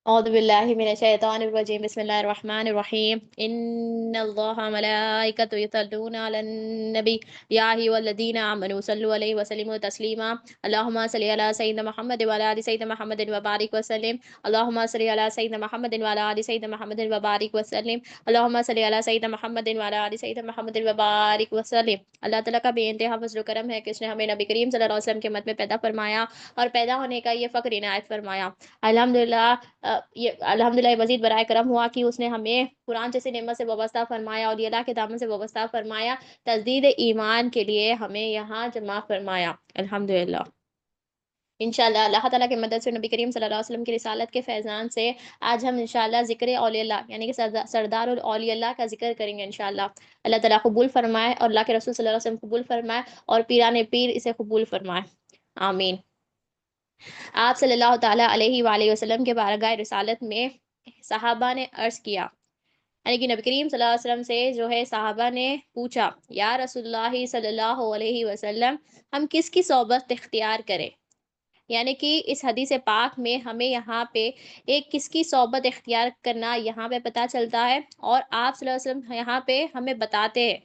أعوذ بالله من الشيطان الرجيم بسم الله الرحمن الرحيم إن الله ملائكته يصلون على النبي يا أيها الذين آمنوا صلوا عليه وسلموا تسليما اللهم صل على سيدنا محمد وعلى آل سيدنا محمد وبارك وسلم اللهم صل على سيدنا محمد وعلى آل سيدنا محمد وبارك وسلم اللهم صل على سيدنا محمد وعلى آل سيدنا محمد وبارك وسلم اللہ تعالیٰ کا بے انتہا فضل و کرم ہے کہ اس نے ہمیں نبی کریم صلی اللہ علیہ وسلم کے مت میں پیدا فرمایا اور پیدا ہونے کا یہ فخر عنایت فرمایا الحمدللہ یہ الحمدللہ مزید برائے کرم ہوا کہ اس نے ہمیں قرآن جیسے نعمت سے وابستہ فرمایا اور اللہ کے دامن سے وابستہ فرمایا تجدید ایمان کے لیے ہمیں یہاں جمع فرمایا الحمدللہ انشاءاللہ اللہ تعالیٰ کی مدد سے نبی کریم صلی اللہ علیہ وسلم کی رسالت کے فیضان سے آج ہم انشاءاللہ ذکر اولیاء اللہ یعنی کہ سردار الاولیاء اللہ کا ذکر کریں گے انشاءاللہ اللہ تعالیٰ قبول فرمائے اور اللہ کے رسول صلی اللہ علیہ وسلم قبول فرمائے اور پیران پیر اسے قبول فرمائے آمین آپ صلی اللہ تعالیٰ علیہ وآلہ وسلم کے بارگاہ رسالت میں صحابہ نے عرض کیا یعنی کہ نبی کریم صلی اللہ علیہ وسلم سے جو ہے صحابہ نے پوچھا یا رسول اللہ صلی اللہ علیہ وسلم ہم کس کی صحبت اختیار کریں یعنی کہ اس حدیث پاک میں ہمیں یہاں پہ ایک کس کی صحبت اختیار کرنا یہاں پہ پتہ چلتا ہے اور آپ صلی اللہ علیہ وسلم یہاں پہ ہمیں بتاتے ہیں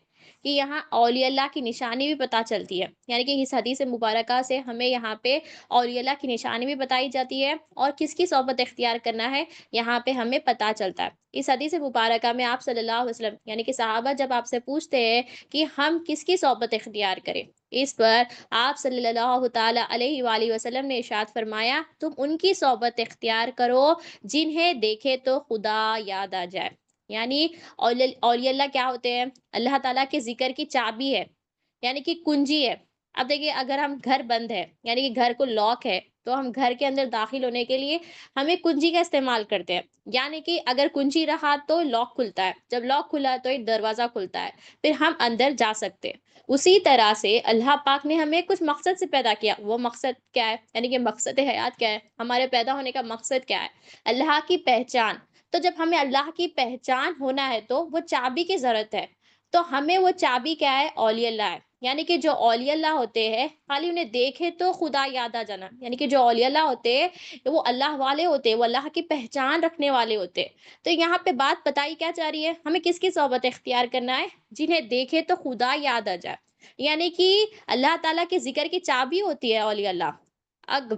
کہ یہاں اولیاء اللہ کی نشانی بھی پتہ چلتی ہے یعنی کہ اس حدیث مبارکہ سے ہمیں یہاں پہ اولیاء اللہ کی نشانی بھی بتائی جاتی ہے اور کس کی صحبت اختیار کرنا ہے یہاں پہ ہمیں پتہ چلتا ہے اس حدیث مبارکہ میں آپ صلی اللہ علیہ وسلم یعنی کہ صحابہ جب آپ سے پوچھتے ہیں کہ ہم کس کی صحبت اختیار کریں اس پر آپ صلی اللہ تعالیٰ علیہ وآلہ وسلم نے ارشاد فرمایا تم ان کی صحبت اختیار کرو جنہیں دیکھے تو خدا یاد آ جائے یعنی اولیاء اللہ کیا ہوتے ہیں اللہ تعالیٰ کے ذکر کی چابی ہے یعنی کہ کنجی ہے اب دیکھیے اگر ہم گھر بند ہے یعنی کہ گھر کو لاک ہے تو ہم گھر کے اندر داخل ہونے کے لیے ہمیں کنجی کا استعمال کرتے ہیں یعنی کہ اگر کنجی رہا تو لاک کھلتا ہے جب لاک کھلا تو ایک دروازہ کھلتا ہے پھر ہم اندر جا سکتے ہیں اسی طرح سے اللہ پاک نے ہمیں کچھ مقصد سے پیدا کیا وہ مقصد کیا ہے یعنی کہ مقصد حیات کیا ہے ہمارے پیدا ہونے کا مقصد کیا ہے اللہ کی پہچان تو جب ہمیں اللہ کی پہچان ہونا ہے تو وہ چابی کی ضرورت ہے تو ہمیں وہ چابی کیا ہے اولیاء اللہ ہے یعنی کہ جو اولیاء اللہ ہوتے ہیں خالی انہیں دیکھے تو خدا یاد آ جانا یعنی کہ جو اولیاء اللہ ہوتے ہیں وہ اللہ والے ہوتے ہیں وہ اللہ کی پہچان رکھنے والے ہوتے ہیں تو یہاں پہ بات بتائی کیا جا رہی ہے ہمیں کس کی صحبت اختیار کرنا ہے جنہیں دیکھے تو خدا یاد آ جائے یعنی کہ اللہ تعالیٰ کے ذکر کی چابی ہوتی ہے اولیاء اللہ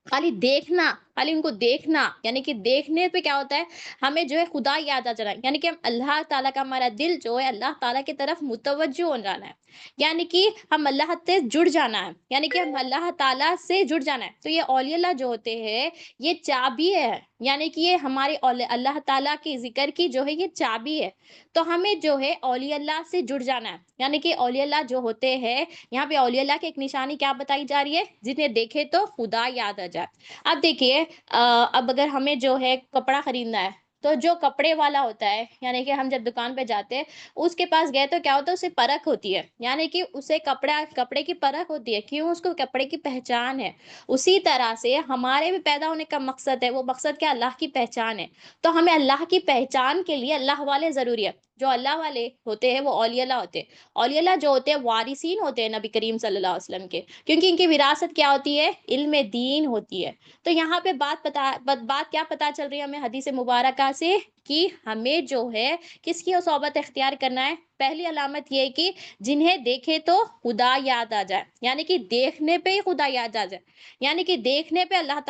خالی دیکھنا خالی ان کو دیکھنا یعنی کہ دیکھنے پہ کیا ہوتا ہے ہمیں جو ہے خدا یاد آ جانا ہے یعنی کہ ہم اللہ تعالیٰ کا ہمارا دل جو ہے اللہ تعالیٰ کی طرف متوجہ ہو جانا ہے یعنی کہ ہم اللہ سے جڑ جانا ہے یعنی کہ ہم اللہ تعالیٰ سے جڑ جانا ہے تو یہ اولیاء اللہ جو ہوتے ہیں یہ چابی ہے یعنی کہ یہ ہمارے اللہ تعالیٰ کی ذکر کی جو ہے یہ چابی ہے تو ہمیں جو ہے اولیاء اللہ سے جڑ جانا ہے یعنی کہ اولیاء اللہ جو ہوتے ہیں یہاں پہ اولیاء اللہ کی ایک نشانی کیا بتائی جا رہی ہے جنہیں دیکھے تو خدا یاد آ جائے اب دیکھیے اب اگر ہمیں جو ہے کپڑا خریدنا ہے تو جو کپڑے والا ہوتا ہے یعنی کہ ہم جب دکان پہ جاتے ہیں اس کے پاس گئے تو کیا ہوتا ہے اسے پرکھ ہوتی ہے یعنی کہ اسے کپڑے کی پرکھ ہوتی ہے کیوں اس کو کپڑے کی پہچان ہے اسی طرح سے ہمارے بھی پیدا ہونے کا مقصد ہے وہ مقصد کیا اللہ کی پہچان ہے تو ہمیں اللہ کی پہچان کے لیے اللہ والے ضروری ہے جو اللہ والے ہوتے ہیں وہ اولیاء اللہ ہوتے ہیں اولیاء اللہ جو ہوتے ہیں وارثین ہوتے ہیں نبی کریم صلی اللہ علیہ وسلم کے کیونکہ ان کی وراثت کیا ہوتی ہے علم دین ہوتی ہے تو یہاں پہ بات کیا پتا چل رہی ہے ہمیں حدیث مبارکہ سے کہ ہمیں جو ہے کس کی صحبت اختیار کرنا ہے پہلی علامت یہ کہ جنہیں دیکھے تو خدا یاد آ جائے یعنی کہ دیکھنے پہ ہی خدا یاد آ جائے یعنی کہ دیکھنے پہ اللہ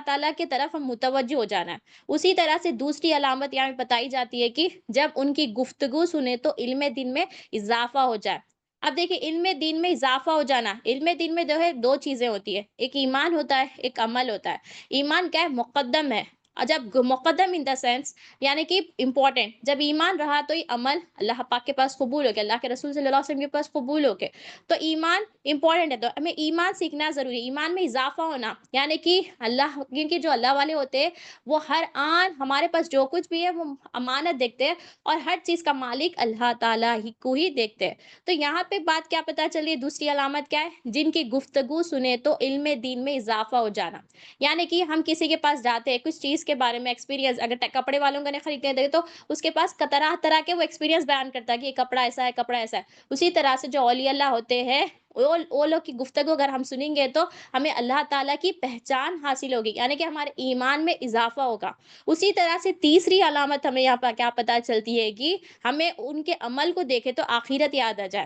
تعالیٰ کی طرف ہم متوجہ ہو جانا ہے اسی طرح سے دوسری علامت یہاں پہ بتائی جاتی ہے کہ جب ان کی گفتگو سنے تو علم دین میں اضافہ ہو جائے اب دیکھیں علم دین میں اضافہ ہو جانا علم دین میں جو ہے دو چیزیں ہوتی ہے ایک ایمان ہوتا ہے ایک عمل ہوتا ہے ایمان کیا ہے مقدم ہے اور جب مقدم ان دا سینس یعنی کہ امپورٹنٹ جب ایمان رہا تو یہ عمل اللہ پاک کے پاس قبول ہو گیا اللہ کے رسول صلی اللہ علیہ وسلم کے پاس قبول ہو گئے تو ایمان امپورٹنٹ ہے تو ہمیں ایمان سیکھنا ضروری ہے ایمان میں اضافہ ہونا یعنی کہ اللہ کیونکہ جو اللہ والے ہوتے ہیں وہ ہر آن ہمارے پاس جو کچھ بھی ہے وہ امانت دیکھتے ہیں اور ہر چیز کا مالک اللہ تعالیٰ ہی کو ہی دیکھتے ہیں تو یہاں پہ بات کیا پتا چلی دوسری علامت کیا ہے جن کی گفتگو سنے تو علم دین میں اضافہ ہو جانا یعنی کہ ہم کسی کے پاس جاتے ہیں کچھ چیز کے بارے میں ایکسپیرینس، اگر کپڑے والوں کا نے خرید کے دے تو اس کے پاس طرح طرح کے وہ ایکسپیرینس بیان کرتا ہے کہ یہ کپڑا ایسا ہے، کپڑا ایسا ہے. اسی طرح سے جو اولیاء اللہ ہوتے ہیں وہ لوگ کی گفتگو اگر ہم سنیں گے تو ہمیں اللہ تعالیٰ کی پہچان حاصل ہوگی، یعنی کہ ہمارے ایمان میں اضافہ ہوگا. اسی طرح سے تیسری علامت ہمیں یہاں پر کیا پتہ چلتی ہے کہ ہمیں ان کے عمل کو دیکھے تو آخرت یاد آ جائے.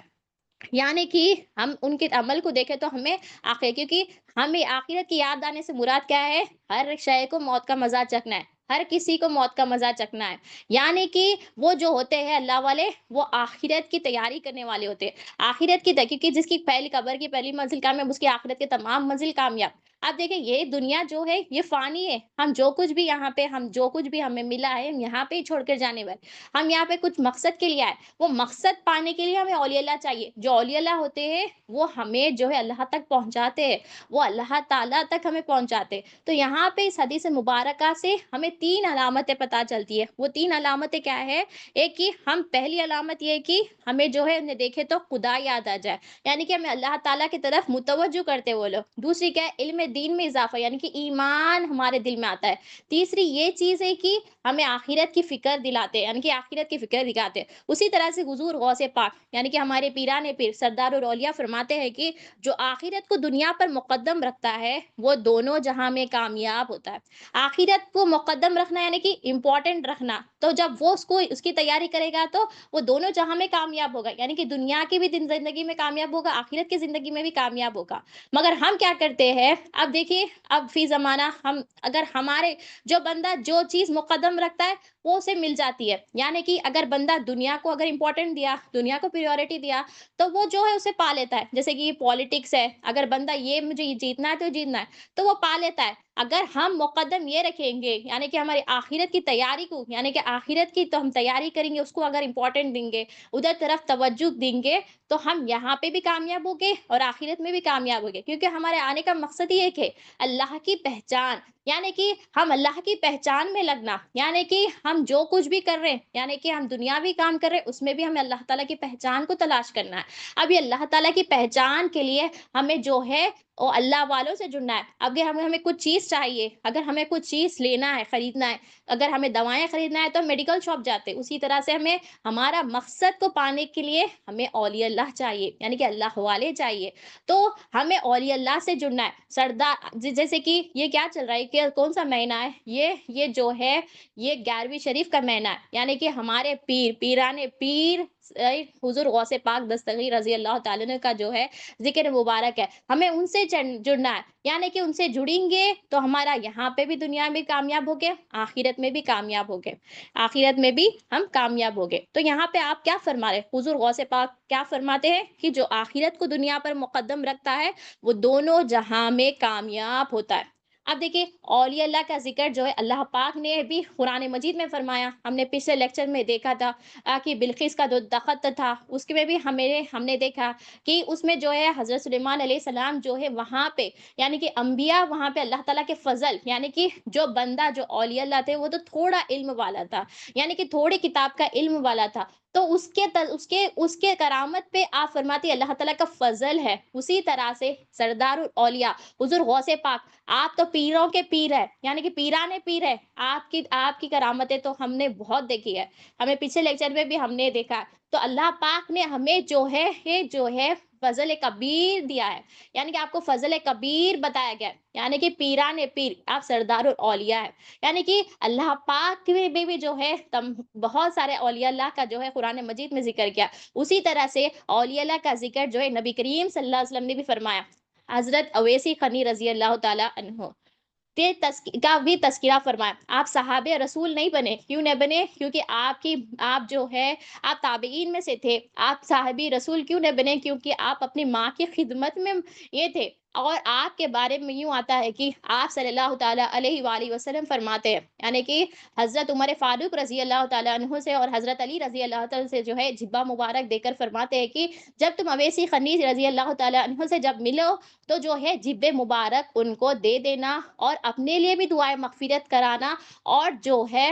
یعنی کہ ہم ان کے عمل کو دیکھیں تو ہمیں کیونکہ ہمیں آخرت کی یاد آنے سے مراد کیا ہے؟ ہر شے کو موت کا مزہ چکھنا ہے، ہر کسی کو موت کا مزہ چکھنا ہے. یعنی کہ وہ جو ہوتے ہیں اللہ والے وہ آخرت کی تیاری کرنے والے ہوتے ہیں. آخرت کی کیونکہ جس کی پہلی قبر کی پہلی منزل کامیاب، اس کی آخرت کے تمام منزل کامیاب. اب دیکھیں یہ دنیا جو ہے یہ فانی ہے، ہم جو کچھ بھی یہاں پہ ہم جو کچھ بھی ہمیں ملا ہے ہم یہاں پہ ہی چھوڑ کر جانے والے. ہم یہاں پہ کچھ مقصد کے لیے آئے، وہ مقصد پانے کے لیے ہمیں اولیاء اللہ چاہیے. جو اولیاء اللہ ہوتے ہیں وہ ہمیں جو ہے اللہ تک پہنچاتے ہیں، وہ اللہ تعالیٰ تک ہمیں پہنچاتے. تو یہاں پہ اس حدیث مبارکہ سے ہمیں 3 علامتیں پتہ چلتی ہے. وہ 3 علامتیں کیا ہے؟ ایک کہ ہم پہلی علامت یہ کہ ہمیں جو ہے انہیں دیکھے تو خدا یاد آ جائے، یعنی کہ ہمیں اللہ تعالیٰ کی طرف متوجہ کرتے وہ لوگ. دوسری کیا ہے؟ علم دین میں اضافہ، یعنی کہ ایمان ہمارے دل میں آتا ہے. تیسری یہ چیز ہے کہ ہمیں آخرت کی فکر دلاتے، یعنی کہ آخرت کی فکر دکھاتے. اسی طرح سے حضور غوث پاک یعنی کہ ہمارے پیران پیر سردار الاولیاء فرماتے ہیں کہ جو آخرت کو دنیا پر مقدم رکھتا ہے وہ دونوں جہاں میں کامیاب ہوتا ہے. آخرت کو مقدم رکھنا یعنی کہ امپورٹنٹ رکھنا، تو جب وہ اس کی تیاری کرے گا تو وہ دونوں جہاں میں کامیاب ہوگا، یعنی کہ دنیا کی بھی زندگی میں کامیاب ہوگا، آخرت کی زندگی میں بھی کامیاب ہوگا. مگر ہم کیا کرتے ہیں؟ اب دیکھیے اب فی زمانہ ہم اگر ہمارے جو بندہ جو چیز مقدم رکھتا ہے وہ اسے مل جاتی ہے. یعنی کہ اگر بندہ دنیا کو اگر امپورٹنٹ دیا، دنیا کو پریورٹی دیا تو وہ جو ہے اسے پا لیتا ہے. جیسے کہ یہ پالیٹکس ہے، اگر بندہ یہ مجھے یہ جیتنا ہے تو جیتنا ہے تو وہ پا لیتا ہے. اگر ہم مقدم یہ رکھیں گے یعنی کہ ہماری آخرت کی تیاری کو، یعنی کہ آخرت کی تو ہم تیاری کریں گے، اس کو اگر امپورٹنٹ دیں گے، ادھر طرف توجہ دیں گے تو ہم یہاں پہ بھی کامیاب ہوں گے اور آخرت میں بھی کامیاب ہوں گے. کیونکہ ہمارے آنے کا مقصد ہی ایک ہے، اللہ کی پہچان. یعنی کہ ہم اللہ کی پہچان میں لگنا، یعنی کہ ہم جو کچھ بھی کر رہے ہیں، یعنی کہ ہم دنیاوی کام کر رہے ہیں اس میں بھی ہمیں اللہ تعالیٰ کی پہچان کو تلاش کرنا ہے. اب یہ اللہ تعالیٰ کی پہچان کے لیے ہمیں جو ہے اور اللہ والوں سے جڑنا ہے. اب یہ ہمیں کچھ چیز چاہیے، اگر ہمیں کچھ چیز لینا ہے، خریدنا ہے، اگر ہمیں دوائیں خریدنا ہے تو میڈیکل شاپ جاتے. اسی طرح سے ہمیں ہمارا مقصد کو پانے کے لیے ہمیں اولیاء اللہ چاہیے، یعنی کہ اللہ والے چاہیے. تو ہمیں اولیاء اللہ سے جڑنا ہے. سردار جیسے کہ یہ کیا چل رہا ہے کہ کون سا مہینہ ہے؟ یہ جو ہے یہ 11ویں شریف کا مہینہ ہے. یعنی کہ ہمارے پیران پیر حضور غوث پاک دستگیر رضی اللہ تعالیٰ عنہ کا جو ہے ذکر مبارک ہے، ہمیں ان سے جڑنا ہے. یعنی کہ ان سے جڑیں گے تو ہمارا یہاں پہ بھی دنیا میں کامیاب ہوگے، آخرت میں بھی کامیاب ہوگے، آخرت میں بھی ہم کامیاب ہوگے. تو یہاں پہ آپ کیا فرما رہے؟ حضور غوث پاک کیا فرماتے ہیں کہ جو آخرت کو دنیا پر مقدم رکھتا ہے وہ دونوں جہاں میں کامیاب ہوتا ہے. اب دیکھیں اولیاء اللہ کا ذکر جو ہے اللہ پاک نے بھی قرآن مجید میں فرمایا. ہم نے پچھلے لیکچر میں دیکھا تھا کہ بلقیس کا جو تخت تھا اس کے میں بھی ہم نے دیکھا کہ اس میں جو ہے حضرت سلیمان علیہ السلام جو ہے وہاں پہ یعنی کہ انبیاء وہاں پہ اللہ تعالیٰ کے فضل، یعنی کہ جو بندہ جو اولیاء اللہ تھے وہ تو تھوڑا علم والا تھا، یعنی کہ تھوڑی کتاب کا علم والا تھا، تو اس کے کرامت پہ آپ فرماتی اللہ تعالیٰ کا فضل ہے. اسی طرح سے سردار الاولیاء حضور غوث پاک آپ تو پیروں کے پیر ہے، یعنی کہ پیرانے پیر ہے. آپ کی کرامتیں تو ہم نے بہت دیکھی ہے، ہمیں پچھلے لیکچر میں بھی ہم نے دیکھا. تو اللہ پاک نے ہمیں جو ہے فضل کبیر دیا ہے، یعنی کہ آپ کو فضل کبیر بتایا گیا ہے، یعنی کہ پیران پیر آپ سردار الاولیاء ہے. یعنی کہ اللہ پاک میں بھی جو ہے بہت سارے اولیاء اللہ کا جو ہے قرآن مجید میں ذکر کیا. اسی طرح سے اولیاء اللہ کا ذکر جو ہے نبی کریم صلی اللہ علیہ وسلم نے بھی فرمایا. حضرت اویسی قنی رضی اللہ تعالی عنہ کا بھی تذکرہ فرمایا. آپ صحابہ رسول نہیں بنے، کیوں نہیں بنے؟ کیونکہ آپ جو ہے آپ تابعین میں سے تھے. آپ صحابی رسول کیوں نہیں بنے؟ کیونکہ آپ اپنی ماں کی خدمت میں یہ تھے. اور آپ کے بارے میں یوں آتا ہے کہ آپ صلی اللہ تعالیٰ علیہ وآلہ وسلم فرماتے ہیں، یعنی کہ حضرت عمر فاروق رضی اللہ تعالیٰ عنہ سے اور حضرت علی رضی اللہ تعالیٰ سے جو ہے جبہ مبارک دے کر فرماتے ہیں کہ جب تم اویسی خنی رضی اللہ تعالیٰ عنہ سے جب ملو تو جو ہے جبے مبارک ان کو دے دینا اور اپنے لیے بھی دعائیں مغفرت کرانا، اور جو ہے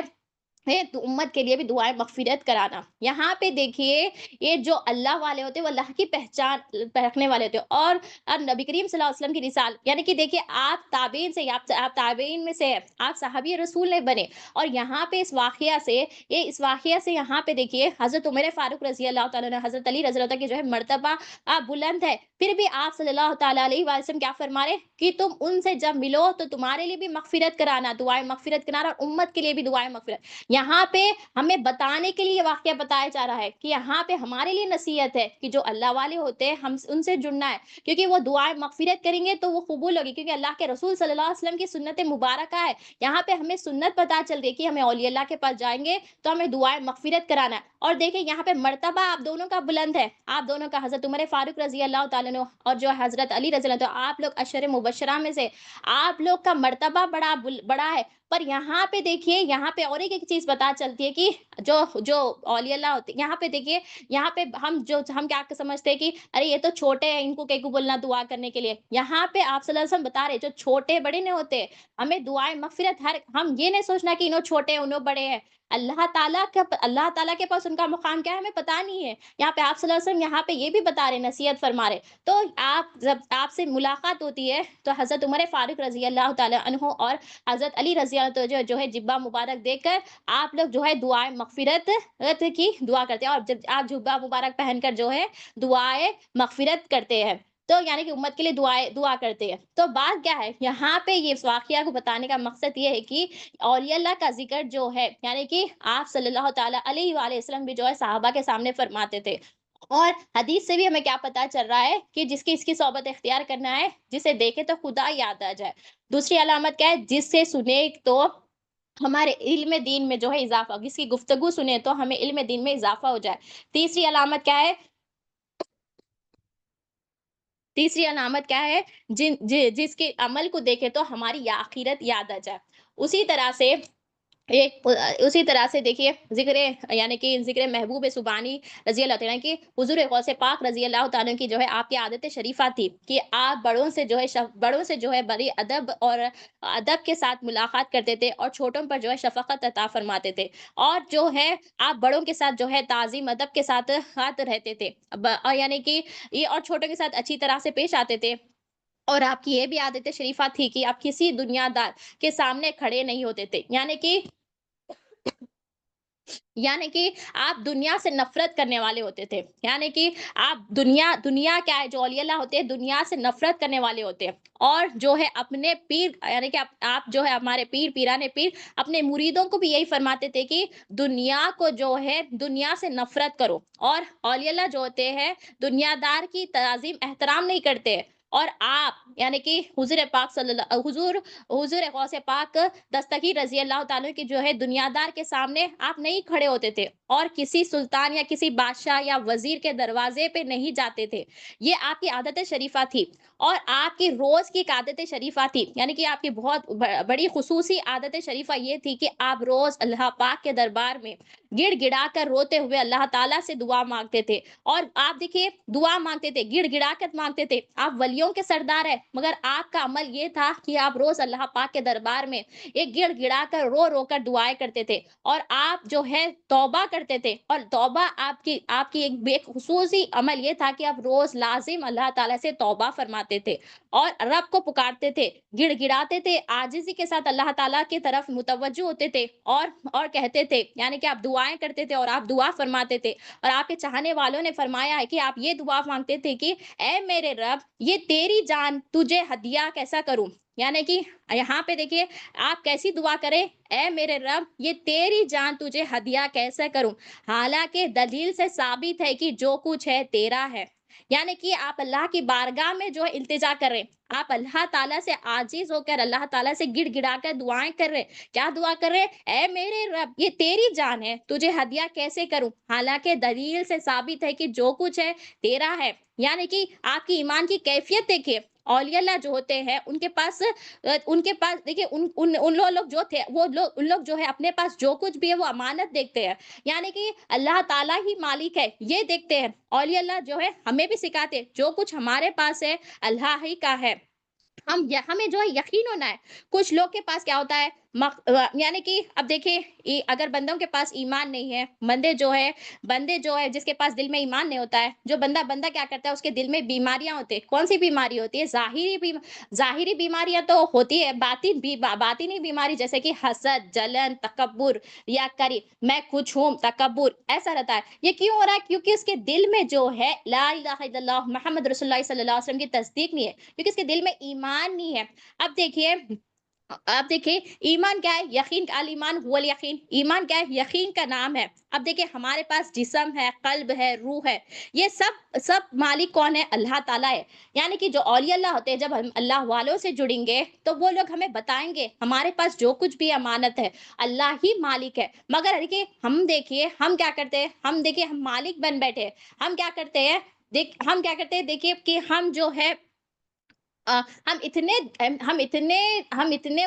امت کے لیے بھی دعائیں مغفرت کرانا۔ یہاں پہ دیکھیے یہ جو اللہ والے ہوتے ہیں وہ اللہ کی پہچان رکھنے والے ہوتے ہیں، اور نبی کریم صلی اللہ علیہ وسلم کی رسال، یعنی کہ دیکھیے آپ تابعین سے، آپ تابعین میں سے ہیں، آپ صحابی رسول نہیں بنے، اور یہاں پہ اس واقعہ سے یہاں پہ دیکھیے حضرت عمر فاروق رضی اللہ تعالیٰ عنہ، حضرت علی رضی اللہ عنہ کی جو ہے مرتبہ بلند ہے، پھر بھی آپ صلی اللہ تعالیٰ علیہ وآلہ وسلم کیا فرما رہے کہ تم ان سے جب ملو تو تمہارے لیے بھی مغفرت کرانا، دعائیں مغفرت کرانا، اور امت کے لیے بھی دعائیں مغفرت۔ یہاں پہ ہمیں بتانے کے لیے یہ واقعہ بتایا جا رہا ہے کہ یہاں پہ ہمارے لیے نصیحت ہے کہ جو اللہ والے ہوتے ہیں ہم ان سے جڑنا ہے، کیونکہ وہ دعائیں مغفرت کریں گے تو وہ قبول ہوگی، کیونکہ اللہ کے رسول صلی اللہ علیہ وسلم کی سنت مبارکہ ہے۔ یہاں پہ ہمیں سنت پتہ چل رہی ہے کہ ہمیں اولیاء اللہ کے پاس جائیں گے تو ہمیں دعائیں مغفرت کرانا ہے، اور دیکھیں یہاں پہ مرتبہ آپ دونوں کا بلند ہے، آپ دونوں کا، حضرت عمر فاروق رضی اللہ تعالیٰ عنہ اور جو حضرت علی رضی اللہ عنہ، آپ لوگ عشر مبشرہ میں سے، آپ لوگ کا مرتبہ بڑا ہے۔ پر یہاں پہ دیکھیے، یہاں پہ اور ایک چیز پتہ چلتی ہے کہ جو اولیاء اللہ ہوتے ہیں، یہاں پہ دیکھیے، یہاں پہ ہم کیا سمجھتے ہیں کہ ارے یہ تو چھوٹے ہیں، ان کو کہیں کو بولنا دعا کرنے کے لیے۔ یہاں پہ آپ صلی اللہ علیہ وسلم بتا رہے جو چھوٹے بڑے نہیں ہوتے، ہمیں دعائیں مغفرت، ہم یہ نہیں سوچنا کہ انہوں چھوٹے ہیں انہوں بڑے ہیں، اللہ تعالیٰ کے پاس ان کا مقام کیا ہے ہمیں پتہ نہیں ہے۔ یہاں پہ آپ صلی اللہ علیہ وسلم یہاں پہ یہ بھی بتا رہے، نصیحت فرما رہے، تو جب آپ سے ملاقات ہوتی ہے تو حضرت عمر فاروق رضی اللہ تعالیٰ عنہ اور حضرت علی رضی اللہ عنہ جو ہے جبہ مبارک دے کر آپ لوگ جو ہے دعائیں مغفرت کی دعا کرتے ہیں، اور جب آپ جبہ مبارک پہن کر جو ہے دعائیں مغفرت کرتے ہیں، تو یعنی کہ امت کے لیے دعا کرتے ہیں۔ تو بات کیا ہے یہاں پہ، یہ اس واقعہ کو بتانے کا مقصد یہ ہے کہ اولیاء اللہ کا ذکر جو ہے، یعنی کہ آپ صلی اللہ تعالیٰ علیہ وآلہ وسلم بھی جو ہے صحابہ کے سامنے فرماتے تھے، اور حدیث سے بھی ہمیں کیا پتا چل رہا ہے کہ جس کی اس کی صحبت اختیار کرنا ہے، جسے دیکھے تو خدا یاد آ جائے۔ دوسری علامت کیا ہے، جس سے سنے تو ہمارے علم دین میں جو ہے اضافہ، جس کی گفتگو سنے تو ہمیں علم دین میں اضافہ ہو جائے۔ تیسری علامت کیا ہے، تیسری علامت کیا ہے، جس کے عمل کو دیکھے تو ہماری یا آخرت یاد آ جائے۔ اسی طرح سے اسی طرح سے دیکھیے ذکر، یعنی کہ ذکر محبوب سبحانی رضی اللہ تعالیٰ کی، حضور غوث پاک رضی اللہ تعالیٰ کی جو ہے آپ کی عادت شریفہ تھی کہ آپ بڑوں سے جو ہے بڑی ادب اور ادب کے ساتھ ملاقات کرتے تھے، اور چھوٹوں پر جو ہے شفقت عطا فرماتے تھے، اور جو ہے آپ بڑوں کے ساتھ جو ہے تعظیم ادب کے ساتھ ہاتھ رہتے تھے، اور یعنی کہ یہ، اور چھوٹوں کے ساتھ اچھی طرح سے پیش آتے تھے، اور آپ کی یہ بھی عادت شریفہ تھی کہ آپ کسی دنیا دار کے سامنے کھڑے نہیں ہوتے تھے، یعنی کہ آپ دنیا سے نفرت کرنے والے ہوتے تھے، یعنی کہ آپ دنیا کیا ہے، جو اولیاء اللہ ہوتے ہیں دنیا سے نفرت کرنے والے ہوتے ہیں، اور جو ہے اپنے پیر، یعنی کہ آپ جو ہے ہمارے پیرانے پیر اپنے مریدوں کو بھی یہی فرماتے تھے کہ دنیا کو جو ہے دنیا سے نفرت کرو، اور اولیاء اللہ جو ہوتے ہیں دنیا دار کی تعظیم احترام نہیں کرتے، اور آپ یعنی کہ حضور غوث پاک دستگیر رضی اللہ تعالیٰ کی جو ہے دنیا دار کے سامنے آپ نہیں کھڑے ہوتے تھے، اور کسی سلطان یا کسی بادشاہ یا وزیر کے دروازے پہ نہیں جاتے تھے، یہ آپ کی عادت شریفہ تھی، اور آپ کی روز کی ایک عادت شریفہ تھی، یعنی کہ آپ کی بہت بڑی خصوصی عادت شریفہ یہ تھی کہ آپ روز اللہ پاک کے دربار میں گڑ گڑا کر روتے ہوئے اللہ تعالیٰ سے دعا مانگتے تھے، اور آپ دیکھیے دعا مانگتے تھے، گڑ گڑا کر مانگتے تھے، آپ ولیوں کے سردار ہیں، مگر آپ کا عمل یہ تھا کہ آپ روز اللہ پاک کے دربار میں ایک گڑ گڑا کر رو رو کر دعائیں کرتے تھے، اور آپ جو ہے توبہ کرتے تھے، اور توبہ آپ کی ایک خصوصی عمل یہ تھا کہ آپ روز لازم اللہ تعالیٰ سے توبہ فرماتے تھے، اور رب کو پکارتے تھے، گڑ گڑاتے تھے، عاجزی کے ساتھ اللہ تعالیٰ کی طرف متوجہ ہوتے تھے، اور کہتے تھے، یعنی کہ آپ دعائیں کرتے تھے اور آپ دعا فرماتے تھے، اور آپ کے چاہنے والوں نے فرمایا ہے کہ آپ یہ دعا مانگتے تھے کہ اے میرے رب، یہ تیری جان تجھے ہدیہ کیسا کروں، یعنی کہ یہاں پہ دیکھیے آپ کیسی دعا کریں، اے میرے رب یہ تیری جان تجھے ہدیہ کیسے کروں، حالانکہ دلیل سے ثابت ہے کہ جو کچھ ہے تیرا ہے، یعنی کہ آپ اللہ کی بارگاہ میں جو ہے التجا کر رہے، آپ اللہ تعالیٰ سے عاجز ہو کر اللہ تعالیٰ سے گڑ گڑا کر دعائیں کر رہے، کیا دعا کر رہے، اے میرے رب یہ تیری جان ہے تجھے ہدیہ کیسے کروں، حالانکہ دلیل سے ثابت ہے کہ جو کچھ ہے تیرا ہے، یعنی کہ آپ کی ایمان کی کیفیت دیکھیے، اولیاء اللہ جو ہوتے ہیں ان کے پاس دیکھیے ان لوگ جو تھے ان لوگ جو ہے اپنے پاس جو کچھ بھی ہے وہ امانت دیکھتے ہیں، یعنی کہ اللہ تعالیٰ ہی مالک ہے یہ دیکھتے ہیں، اولیاء اللہ جو ہے ہمیں بھی سکھاتے ہیں جو کچھ ہمارے پاس ہے اللہ ہی کا ہے، ہمیں جو ہے یقین ہونا ہے، کچھ لوگ کے پاس کیا ہوتا ہے، یعنی کہ اب دیکھیں اگر بندوں کے پاس ایمان نہیں ہے، بندے جو ہے جس کے پاس دل میں ایمان نہیں ہوتا ہے، جو بندہ کیا کرتا ہے، اس کے دل میں بیماریاں ہوتی ہیں۔ کون سی بیماری ہوتی ہے؟ ظاہری بیماریاں تو ہوتی ہے، باطنی بیماری جیسے کہ حسد، جلن، تکبر، یا کری میں کچھ ہوں، تکبر ایسا رہتا ہے۔ یہ کیوں ہو رہا ہے؟ کیونکہ اس کے دل میں جو ہے لا الہ الا اللہ محمد رسول اللہ صلی اللہ علیہ وسلم کی تصدیق نہیں ہے، کیونکہ اس کے دل میں ایمان نہیں ہے۔ اب دیکھیے ایمان کیا ہے؟ یقین، الایمان هو الیقین۔ ایمان کیا ہے؟ یقین کا نام ہے۔ اب دیکھیں ہمارے پاس جسم ہے، قلب ہے، روح ہے، یہ سب مالک کون ہے؟ اللہ تعالیٰ ہے۔ یعنی کہ جو اولیاء اللہ ہوتے ہیں، جب ہم اللہ والوں سے جڑیں گے تو وہ لوگ ہمیں بتائیں گے ہمارے پاس جو کچھ بھی امانت ہے اللہ ہی مالک ہے۔ مگر دیکھیے ہم کیا کرتے ہیں؟ ہم مالک بن بیٹھے ہیں۔ ہم کیا کرتے ہیں؟ دیکھیے کہ ہم جو ہے ہم اتنے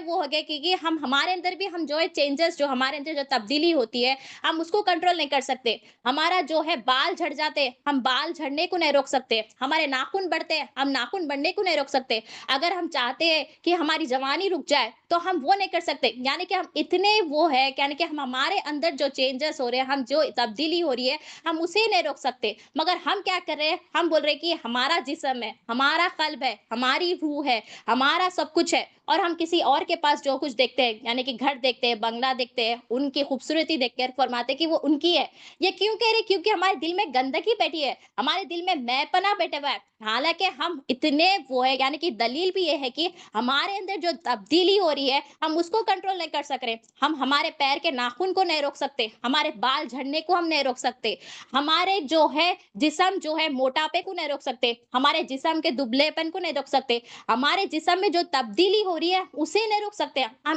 وہ ہو گئے کہ ہم ہمارے اندر بھی ہم جو ہے چینجز، جو ہمارے اندر جو تبدیلی ہوتی ہے ہم اس کو کنٹرول نہیں کر سکتے۔ ہمارا جو ہے بال جھڑ جاتے، ہم بال جھڑنے کو نہیں روک سکتے۔ ہمارے ناخن بڑھتے، ہم ناخن بڑھنے کو نہیں روک سکتے۔ اگر ہم چاہتے ہیں کہ ہماری جوانی رک جائے تو ہم وہ نہیں کر سکتے۔ یعنی کہ ہم اتنے وہ ہے، یعنی کہ ہمارے اندر جو چینجز ہو رہے ہیں، ہم جو تبدیلی ہو رہی ہے ہم اسے نہیں روک سکتے۔ مگر ہم کیا کر رہے ہیں؟ ہم بول رہے ہیں کہ ہمارا جسم ہے، ہمارا قلب ہے، ہماری روح ہے، ہمارا سب کچھ ہے، اور ہم کسی اور کے پاس جو کچھ دیکھتے ہیں، یعنی کہ گھر دیکھتے ہیں، بنگلہ دیکھتے ہیں، ان کی خوبصورتی دیکھ کر فرماتے ہیں کہ وہ ان کی ہے۔ یہ کیوں کہہ رہے؟ کیونکہ ہمارے دل میں گندگی بیٹھی ہے، ہمارے دل میں پنا بیٹھا ہوا ہے۔ حالانکہ ہم اتنے وہ ہے، یعنی کہ دلیل بھی یہ ہے کہ ہمارے اندر جو تبدیلی ہو رہی ہے ہم اس کو کنٹرول نہیں کر سک رہے۔ ہم ہمارے پیر کے ناخن کو نہیں روک سکتے، ہمارے بال جھڑنے کو ہم نہیں روک سکتے، ہمارے جو ہے جسم جو ہے موٹاپے کو نہیں روک سکتے، ہمارے جسم کے دبلے پن کو نہیں روک سکتے، ہمارے جسم میں جو تبدیلی ہو رہی ہے اسے نہیں روک سکتے۔ ہم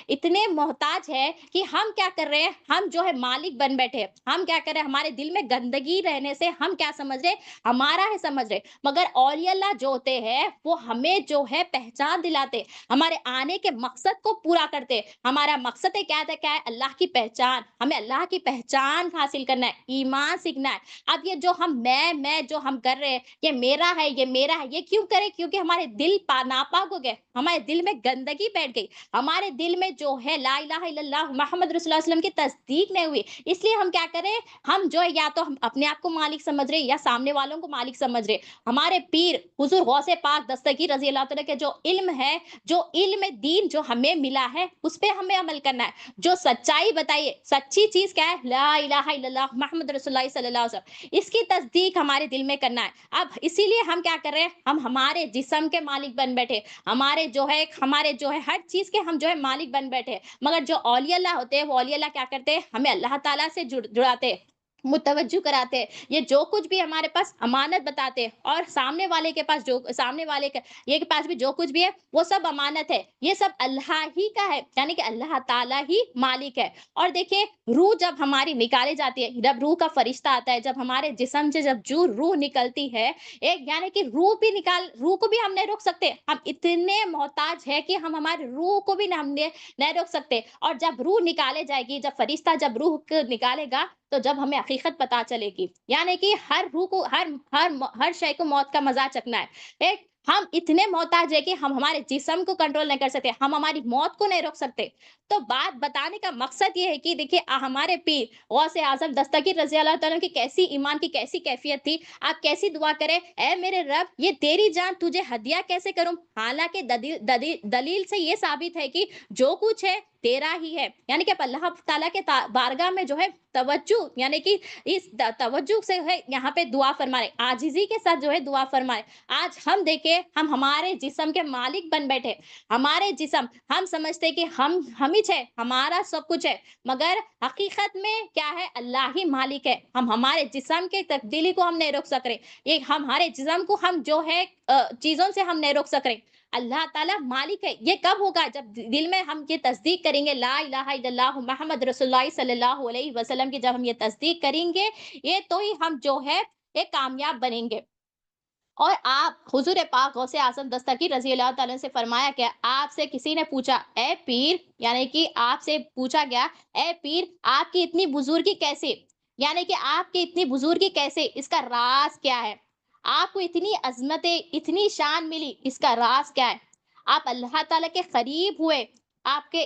اتنے محتاج ہے کہ ہم کیا کر رہے ہیں؟ ہم جو ہے مالک بن بیٹھے ہیں۔ ہم کیا کر رہے ہیں؟ ہمارے دل میں گندگی رہنے سے ہم کیا سمجھ رہے؟ ہمارا ہے سمجھ رہے۔ مگر اولیاء اللہ جو ہوتے ہیں وہ ہمیں جو ہے پہچان دلاتے، ہمارے آنے کے مقصد کو پورا کرتے۔ ہمارا مقصد ہے کیا ہے؟ اللہ کی پہچان، ہمیں اللہ کی پہچان حاصل کرنا ہے، ایمان سیکھنا ہے۔ اب یہ جو میں جو ہم کر رہے ہیں، یہ میرا ہے، یہ میرا ہے، یہ کیوں کرے؟ کیونکہ ہمارے دل ناپاک ہو گئے، ہمارے دل میں گندگی بیٹھ گئی، ہمارے دل میں جو ہے لا الہ الا اللہ محمد رسول اللہ علیہ وسلم کی تصدیق نہیں ہوئی۔ اس لیے ہم کیا کریں؟ ہم جو ہے یا تو ہم اپنے آپ کو مالک سمجھ رہے یا سامنے والوں کو مالک سمجھ رہے۔ ہمارے پیر حضور غوث پاک دستگیر رضی اللہ تعالیٰ کے جو علم ہے، جو علم دین جو ہمیں ملا ہے اس پہ ہمیں عمل کرنا ہے۔ جو سچائی بتائیے، سچی چیز کیا ہے؟ لا الہ الا اللہ محمد رسول اللہ صلی اللہ علیہ وسلم، اس کی تصدیق ہمارے دل میں کرنا ہے۔ اب اسی لیے ہم کیا کر رہے ہیں؟ ہم ہمارے جسم کے مالک بن بیٹھے، ہمارے جو ہے ہر چیز کے ہم جو ہے مالک بن بیٹھے۔ مگر جو اولیاء اللہ ہوتے ہیں وہ اولیاء اللہ کیا کرتے ہیں؟ ہمیں اللہ تعالیٰ سے جڑاتے، متوجہ کراتے ہیں۔ یہ جو کچھ بھی ہمارے پاس امانت بتاتے ہیں، اور سامنے والے کے پاس یہ کے پاس بھی جو کچھ بھی ہے وہ سب امانت ہے، یہ سب اللہ ہی کا ہے، یعنی کہ اللہ تعالیٰ ہی مالک ہے۔ اور دیکھیں روح جب ہماری نکالے جاتی ہے، جب روح کا فرشتہ آتا ہے، جب ہمارے جسم سے جو روح نکلتی ہے، یعنی کہ روح کو بھی ہم نہیں روک سکتے۔ ہم اتنے محتاج ہے کہ ہم ہمارے روح کو بھی ہم نہیں روک سکتے۔ اور جب روح نکالے جائے گی، جب فرشتہ جب روح کو نکالے گا تو جب ہمیں حقیقت پتا چلے گی، یعنی کہ ہر روح کو ہر شے کو موت کا مزہ چکنا ہے۔ ہم اتنے محتاج ہے کہ ہم ہمارے جسم کو کنٹرول نہیں کر سکتے، ہم ہماری موت کو نہیں روک سکتے۔ تو بات بتانے کا مقصد یہ ہے کہ دیکھیے ہمارے پیر غوث اعظم دستگیر رضی اللہ تعالیٰ کی کیسی ایمان کی کیسی کیفیت تھی۔ آپ کیسی دعا کرے، اے میرے رب یہ تیری جان تجھے ہدیہ کیسے کروں؟ حالانکہ دلیل سے یہ ثابت ہے کہ جو کچھ ہے تیرا ہی ہے، یعنی کہ اللہ تعالیٰ کے بارگاہ میں جو ہے توجہ، یعنی کہ اس توجہ سے ہے یہاں پہ دعا فرمائے، عاجزی کے ساتھ جو ہے دعا فرمائے۔ آج ہم دیکھیں ہم ہمارے جسم کے مالک بن بیٹھے، ہمارے جسم ہم سمجھتے کہ ہم ہی ہے، ہمارا سب کچھ ہے، مگر حقیقت میں کیا ہے؟ اللہ ہی مالک ہے۔ ہم ہمارے جسم کے تبدیلی کو ہم نہیں روک سک رہے، یہ ہمارے جسم کو ہم جو ہے چیزوں سے ہم نہیں روک سک رہے۔ اللہ تعالیٰ مالک ہے۔ یہ کب ہوگا؟ جب دل میں ہم یہ تصدیق کریں گے لا الہ الا اللہ محمد رسول اللہ صلی اللہ علیہ وسلم کی، جب ہم یہ تصدیق کریں گے یہ تو ہی ہم جو ہے ایک کامیاب بنیں گے۔ اور آپ حضور پاک غوث اعظم دستگیر رضی اللہ تعالیٰ سے فرمایا کہ آپ سے کسی نے پوچھا اے پیر، یعنی کہ آپ سے پوچھا گیا اے پیر آپ کی اتنی بزرگی کیسے، یعنی کہ آپ کی اتنی بزرگی کیسے، اس کا راز کیا ہے؟ آپ کو اتنی عظمتیں اتنی شان ملی، اس کا راز کیا ہے؟ آپ اللہ تعالیٰ کے قریب ہوئے، آپ کے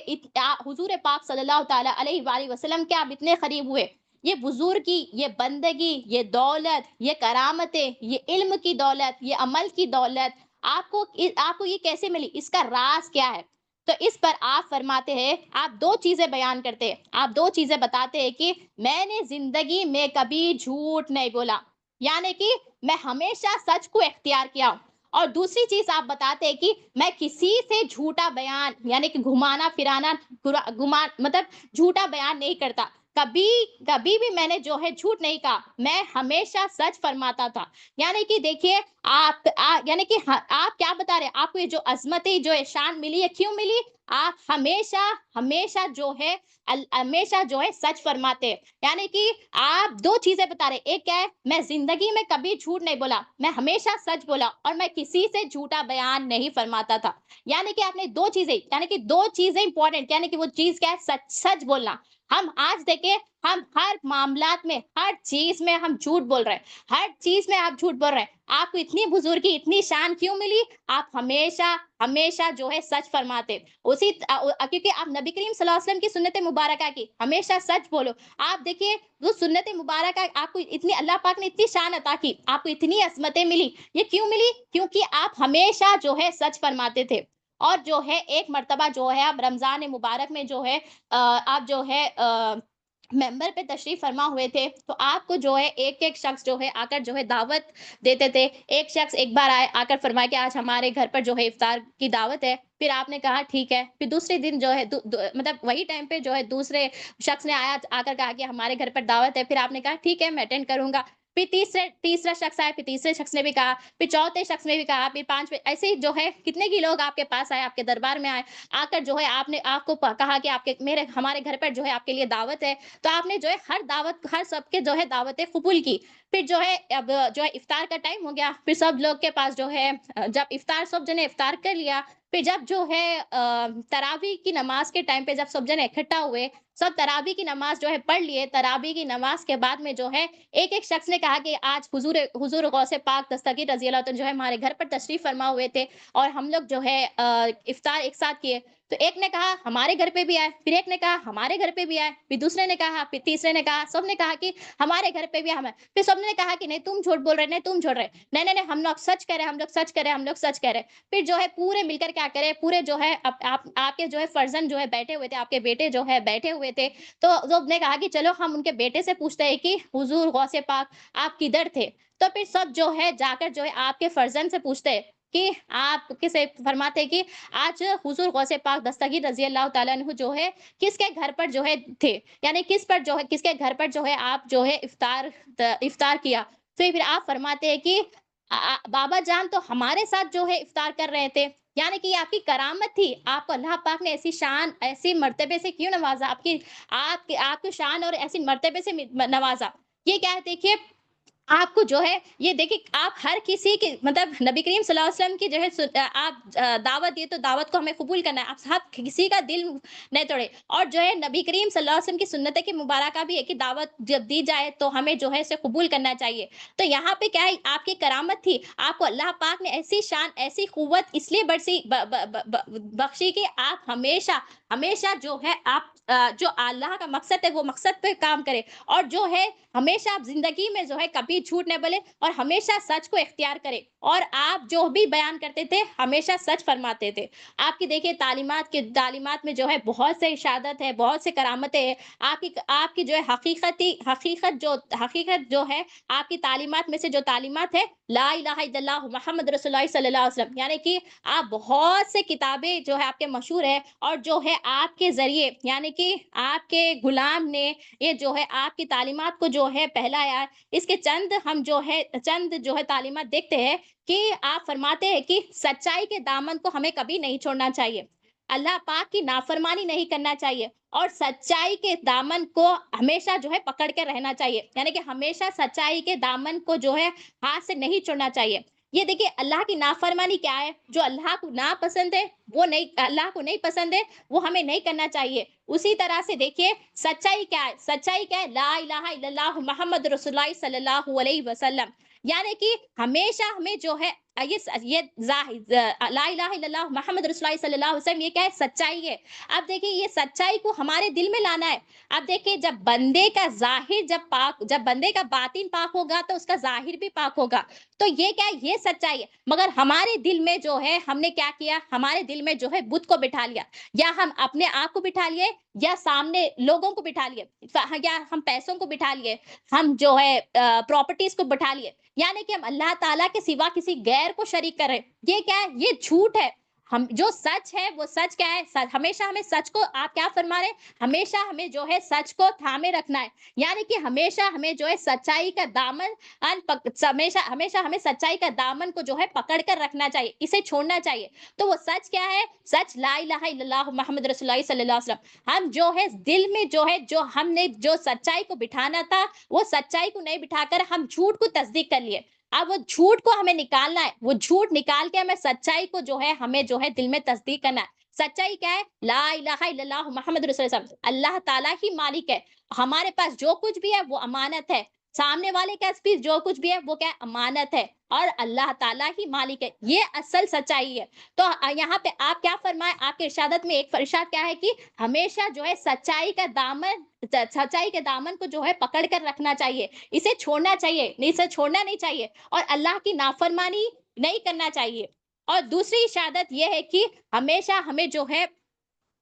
حضور پاک صلی اللہ تعالیٰ علیہ وآلہ وسلم کے آپ اتنے قریب ہوئے، یہ بزرگی، یہ بندگی، یہ دولت، یہ کرامتیں، یہ علم کی دولت، یہ عمل کی دولت آپ کو یہ کیسے ملی؟ اس کا راز کیا ہے؟ تو اس پر آپ فرماتے ہیں، آپ دو چیزیں بیان کرتے ہیں، آپ دو چیزیں بتاتے ہیں کہ میں نے زندگی میں کبھی جھوٹ نہیں بولا، یعنی کہ میں ہمیشہ سچ کو اختیار کیا ہوں۔ اور دوسری چیز آپ بتاتے ہیں کہ میں کسی سے جھوٹا بیان یعنی کہ گھمانا پھرانا مطلب جھوٹا بیان نہیں کرتا، کبھی کبھی بھی میں نے جو ہے جھوٹ نہیں کہا، میں ہمیشہ سچ فرماتا تھا۔ یعنی کہ دیکھیے یعنی کہ آپ کیا بتا رہے ہیں؟ آپ کو یہ جو عظمتیں جو ہے شان ملی ہے، کیوں ملی؟ آپ ہمیشہ ہمیشہ جو ہے ہمیشہ جو ہے سچ فرماتے ہیں۔ یعنی کہ آپ دو چیزیں بتا رہے ہیں، ایک کیا ہے؟ میں زندگی میں کبھی جھوٹ نہیں بولا، میں ہمیشہ سچ بولا، اور میں کسی سے جھوٹا بیان نہیں فرماتا تھا۔ یعنی کہ آپ نے دو چیزیں، یعنی کہ دو چیزیں امپورٹنٹ، یعنی کہ وہ چیز کیا ہے؟ سچ بولنا۔ ہم آج دیکھیں، ہم ہر معاملات میں، ہر چیز میں ہم جھوٹ بول رہے ہیں، ہر چیز میں آپ جھوٹ بول رہے ہیں۔ آپ کو اتنی بزرگی، اتنی شان کیوں ملی؟ آپ ہمیشہ ہمیشہ جو ہے سچ فرماتے، کیونکہ آپ نبی کریم صلی اللہ علیہ وسلم کی سنت مبارکہ کی ہمیشہ سچ بولو۔ آپ دیکھیے وہ سنت مبارکہ آپ کو اتنی، اللہ پاک نے اتنی شان عطا کی، آپ کو اتنی عظمتیں ملی، یہ کیوں ملی؟ کیونکہ آپ ہمیشہ جو ہے سچ فرماتے تھے۔ اور جو ہے ایک مرتبہ جو ہے آپ رمضان مبارک میں جو ہے آپ جو ہے ممبر پہ تشریف فرما ہوئے تھے، تو آپ کو جو ہے ایک ایک شخص جو ہے آ کر جو ہے دعوت دیتے تھے۔ ایک شخص ایک بار آئے، آ کر فرمایا کہ آج ہمارے گھر پر جو ہے افطار کی دعوت ہے۔ پھر آپ نے کہا ٹھیک ہے۔ پھر دوسرے دن جو ہے مطلب وہی ٹائم پہ جو ہے دوسرے شخص نے آ کر کہا کہ ہمارے گھر پر دعوت ہے۔ پھر آپ نے کہا ٹھیک ہے، میں اٹینڈ کروں گا۔ پھر تیسرا شخص آیا، پھر تیسرے شخص نے بھی کہا، پھر چوتھے شخص نے بھی کہا، پھر پانچویں، ایسے ہی جو ہے کتنے کی لوگ آپ کے پاس آئے، آپ کے دربار میں آئے، آ کر جو ہے آپ کو کہا کہ ہمارے گھر پر جو ہے آپ کے لیے دعوت ہے۔ تو آپ نے جو ہے ہر سب کے جو ہے دعوتیں قبول کی۔ پھر جو ہے اب جو ہے افطار کا ٹائم ہو گیا، پھر سب لوگ کے پاس جو ہے جب افطار سب جنے افطار کر لیا، پھر جب جو ہے تراویح کی نماز کے ٹائم پہ جب سب جنے اکٹھا ہوئے، سب تراویح کی نماز جو ہے پڑھ لیے، تراویح کی نماز کے بعد میں جو ہے ایک ایک شخص نے کہا کہ آج حضور غوث پاک دستگیر رضی اللہ عنہ جو ہے ہمارے گھر پر تشریف فرما ہوئے تھے، اور ہم لوگ جو ہے افطار ایک ساتھ کیے۔ تو ایک نے کہا ہمارے گھر پہ بھی آئے، پھر ایک نے کہا ہمارے گھر پہ بھی آئے، پھر دوسرے نے کہا، پھر تیسرے نے کہا، سب نے کہا کہ ہمارے گھر پہ بھی ہم ہیں۔ پھر سب نے کہا کہ نہیں تم جھوٹ بول رہے، نہیں تم جھوٹ رہے، نہیں نہیں نہیں ہم لوگ سچ کہہ رہے، ہم لوگ سچ کہہ رہے، ہم لوگ سچ کہہ رہے۔ پھر جو ہے پورے مل کر کیا کرے، پورے جو ہے آپ کے جو ہے فرزند جو ہے بیٹھے ہوئے تھے، آپ کے بیٹے جو ہے بیٹھے ہوئے تھے، تو سب نے کہا کہ چلو ہم ان کے بیٹے سے پوچھتے ہیں کہ حضور غوث پاک آپ کدھر تھے؟ تو پھر سب جو ہے جا کر جو ہے آپ کے فرزند سے پوچھتے ہیں کہ آپ کسے فرماتے ہیں کہ آج حضور غوث پاک دستگیر رضی اللہ تعالیٰ عنہ جو ہے کس کے گھر پر جو ہے تھے، یعنی کس کے گھر پر جو ہے آپ جو ہے افطار کیا۔ تو پھر آپ فرماتے ہیں کہ بابا جان تو ہمارے ساتھ جو ہے افطار کر رہے تھے، یعنی کہ یہ آپ کی کرامت تھی، آپ کو اللہ پاک نے ایسی شان، ایسی مرتبے سے کیوں نوازا، آپ کی شان اور ایسی مرتبے سے نوازا۔ یہ کیا ہے دیکھیے، آپ کو جو ہے یہ دیکھیں، آپ ہر کسی کی مطلب نبی کریم صلی اللہ علیہ وسلم کی جو ہے آپ دعوت دیے تو دعوت کو ہمیں قبول کرنا ہے، آپ ساتھ کسی کا دل نہیں توڑے۔ اور جو ہے نبی کریم صلی اللہ علیہ وسلم کی سنت کی مبارکہ بھی ہے کہ دعوت جب دی جائے تو ہمیں جو ہے اسے قبول کرنا چاہیے۔ تو یہاں پہ کیا ہے، آپ کی کرامت تھی، آپ کو اللہ پاک نے ایسی شان، ایسی قوت اس لیے بخشی کہ آپ ہمیشہ ہمیشہ جو ہے آپ جو اللہ کا مقصد ہے وہ مقصد پہ کام کرے، اور جو ہے ہمیشہ آپ زندگی میں جو ہے کبھی جھوٹ نہ بولے، اور ہمیشہ سچ کو اختیار کرے، اور آپ جو بھی بیان کرتے تھے ہمیشہ سچ فرماتے تھے۔ آپ کی دیکھیے تعلیمات میں جو ہے بہت سے ارشادات ہے، بہت سے کرامتیں ہیں۔ آپ کی جو ہے حقیقت جو ہے آپ کی تعلیمات میں سے جو تعلیمات ہے، لا الہ الا اللہ محمد رسول اللہ صلی اللہ علیہ وسلم، یعنی کہ آپ بہت سے کتابیں جو ہے آپ کے مشہور ہے، اور جو ہے آپ کے ذریعے یعنی کہ آپ کے غلام نے یہ جو ہے آپ کی تعلیمات کو جو ہے پھیلایا ہے۔ اس کے چند جو ہے تعلیمات دیکھتے ہیں کہ آپ فرماتے ہیں کہ سچائی کے دامن کو ہمیں کبھی نہیں چھوڑنا چاہیے، اللہ پاک کی نافرمانی نہیں کرنا چاہیے، اور سچائی کے دامن کو ہمیشہ جو ہے پکڑ کے رہنا چاہیے، یعنی کہ ہمیشہ سچائی کے دامن کو جو ہے ہاتھ سے نہیں چھوڑنا چاہیے۔ یہ دیکھیے اللہ کی نافرمانی کیا ہے، جو اللہ کو ناپسند ہے، وہ نہیں، اللہ کو نہیں پسند ہے، وہ ہمیں نہیں کرنا چاہیے۔ اسی طرح سے دیکھیے سچائی کیا ہے، سچائی کیا ہے، لا الہ الا اللہ محمد رسول اللہ صلی اللہ علیہ وسلم، یعنی کہ ہمیشہ ہمیں جو ہے یہ لا الہ الا اللہ محمد رسول اللہ صلی اللہ علیہ وسلم، یہ کیا ہے؟ سچائی ہے۔ اب دیکھیں یہ سچائی کو ہمارے دل میں لانا ہے۔ اب دیکھیں جب بندے کا ظاہر جب بندے کا باطن پاک ہوگا تو اس کا ظاہر بھی پاک ہوگا، تو یہ کیا ہے؟ یہ سچائی ہے۔ مگر ہمارے دل میں جو ہے ہم نے کیا کیا؟ ہمارے دل میں جو ہے بت کو بٹھا لیا، یا ہم اپنے آپ کو بٹھا لیے، یا سامنے لوگوں کو بٹھا لیے، یا ہم پیسوں کو بٹھا لیے، ہم جو ہے پراپرٹیز کو بٹھا لیے، یعنی کہ ہم اللہ تعالیٰ کے سوا کسی غیر کو شریک کر رہے ہیں۔ یہ کیا ہے؟ یہ جھوٹ ہے۔ ہم جو سچ ہے وہ سچ کیا ہے؟ ہمیشہ ہمیں سچ کو، آپ کیا فرما رہے ہیں؟ ہمیشہ ہمیں جو ہے سچ کو تھامے رکھنا ہے، یعنی کہ ہمیشہ ہمیں جو ہے سچائی کا دامن ہمیشہ ہمیں سچائی کا دامن کو جو ہے پکڑ کر رکھنا چاہیے، اسے چھوڑنا چاہیے۔ تو وہ سچ کیا ہے؟ سچ لا الہ الا اللہ محمد رسول اللہ صلی اللہ علیہ وسلم۔ ہم جو ہے دل میں جو ہے جو ہم نے جو سچائی کو بٹھانا تھا، وہ سچائی کو نہیں بٹھا کر ہم جھوٹ کو تصدیق کر لیے۔ اب وہ جھوٹ کو ہمیں نکالنا ہے، وہ جھوٹ نکال کے ہمیں سچائی کو جو ہے ہمیں جو ہے دل میں تصدیق کرنا ہے۔ سچائی کیا ہے؟ لا الہ الا اللہ محمد رسول اللہ، اللہ تعالیٰ ہی مالک ہے۔ ہمارے پاس جو کچھ بھی ہے وہ امانت ہے، سامنے والے کے پاس بھی جو کچھ بھی ہے وہ کیا ہے؟ امانت ہے، اور اللہ تعالیٰ ہی مالک ہے۔ یہ اصل سچائی ہے۔ تو یہاں پہ آپ کیا فرمائے؟ آپ کے ارشادت میں ایک ارشاد کیا ہے کہ ہمیشہ جو ہے سچائی کے دامن کو جو ہے پکڑ کر رکھنا چاہیے، اسے چھوڑنا چاہیے، اسے چھوڑنا نہیں چاہیے، اور اللہ کی نافرمانی نہیں کرنا چاہیے۔ اور دوسری ارشادت یہ ہے کہ ہمیشہ ہمیں جو ہے،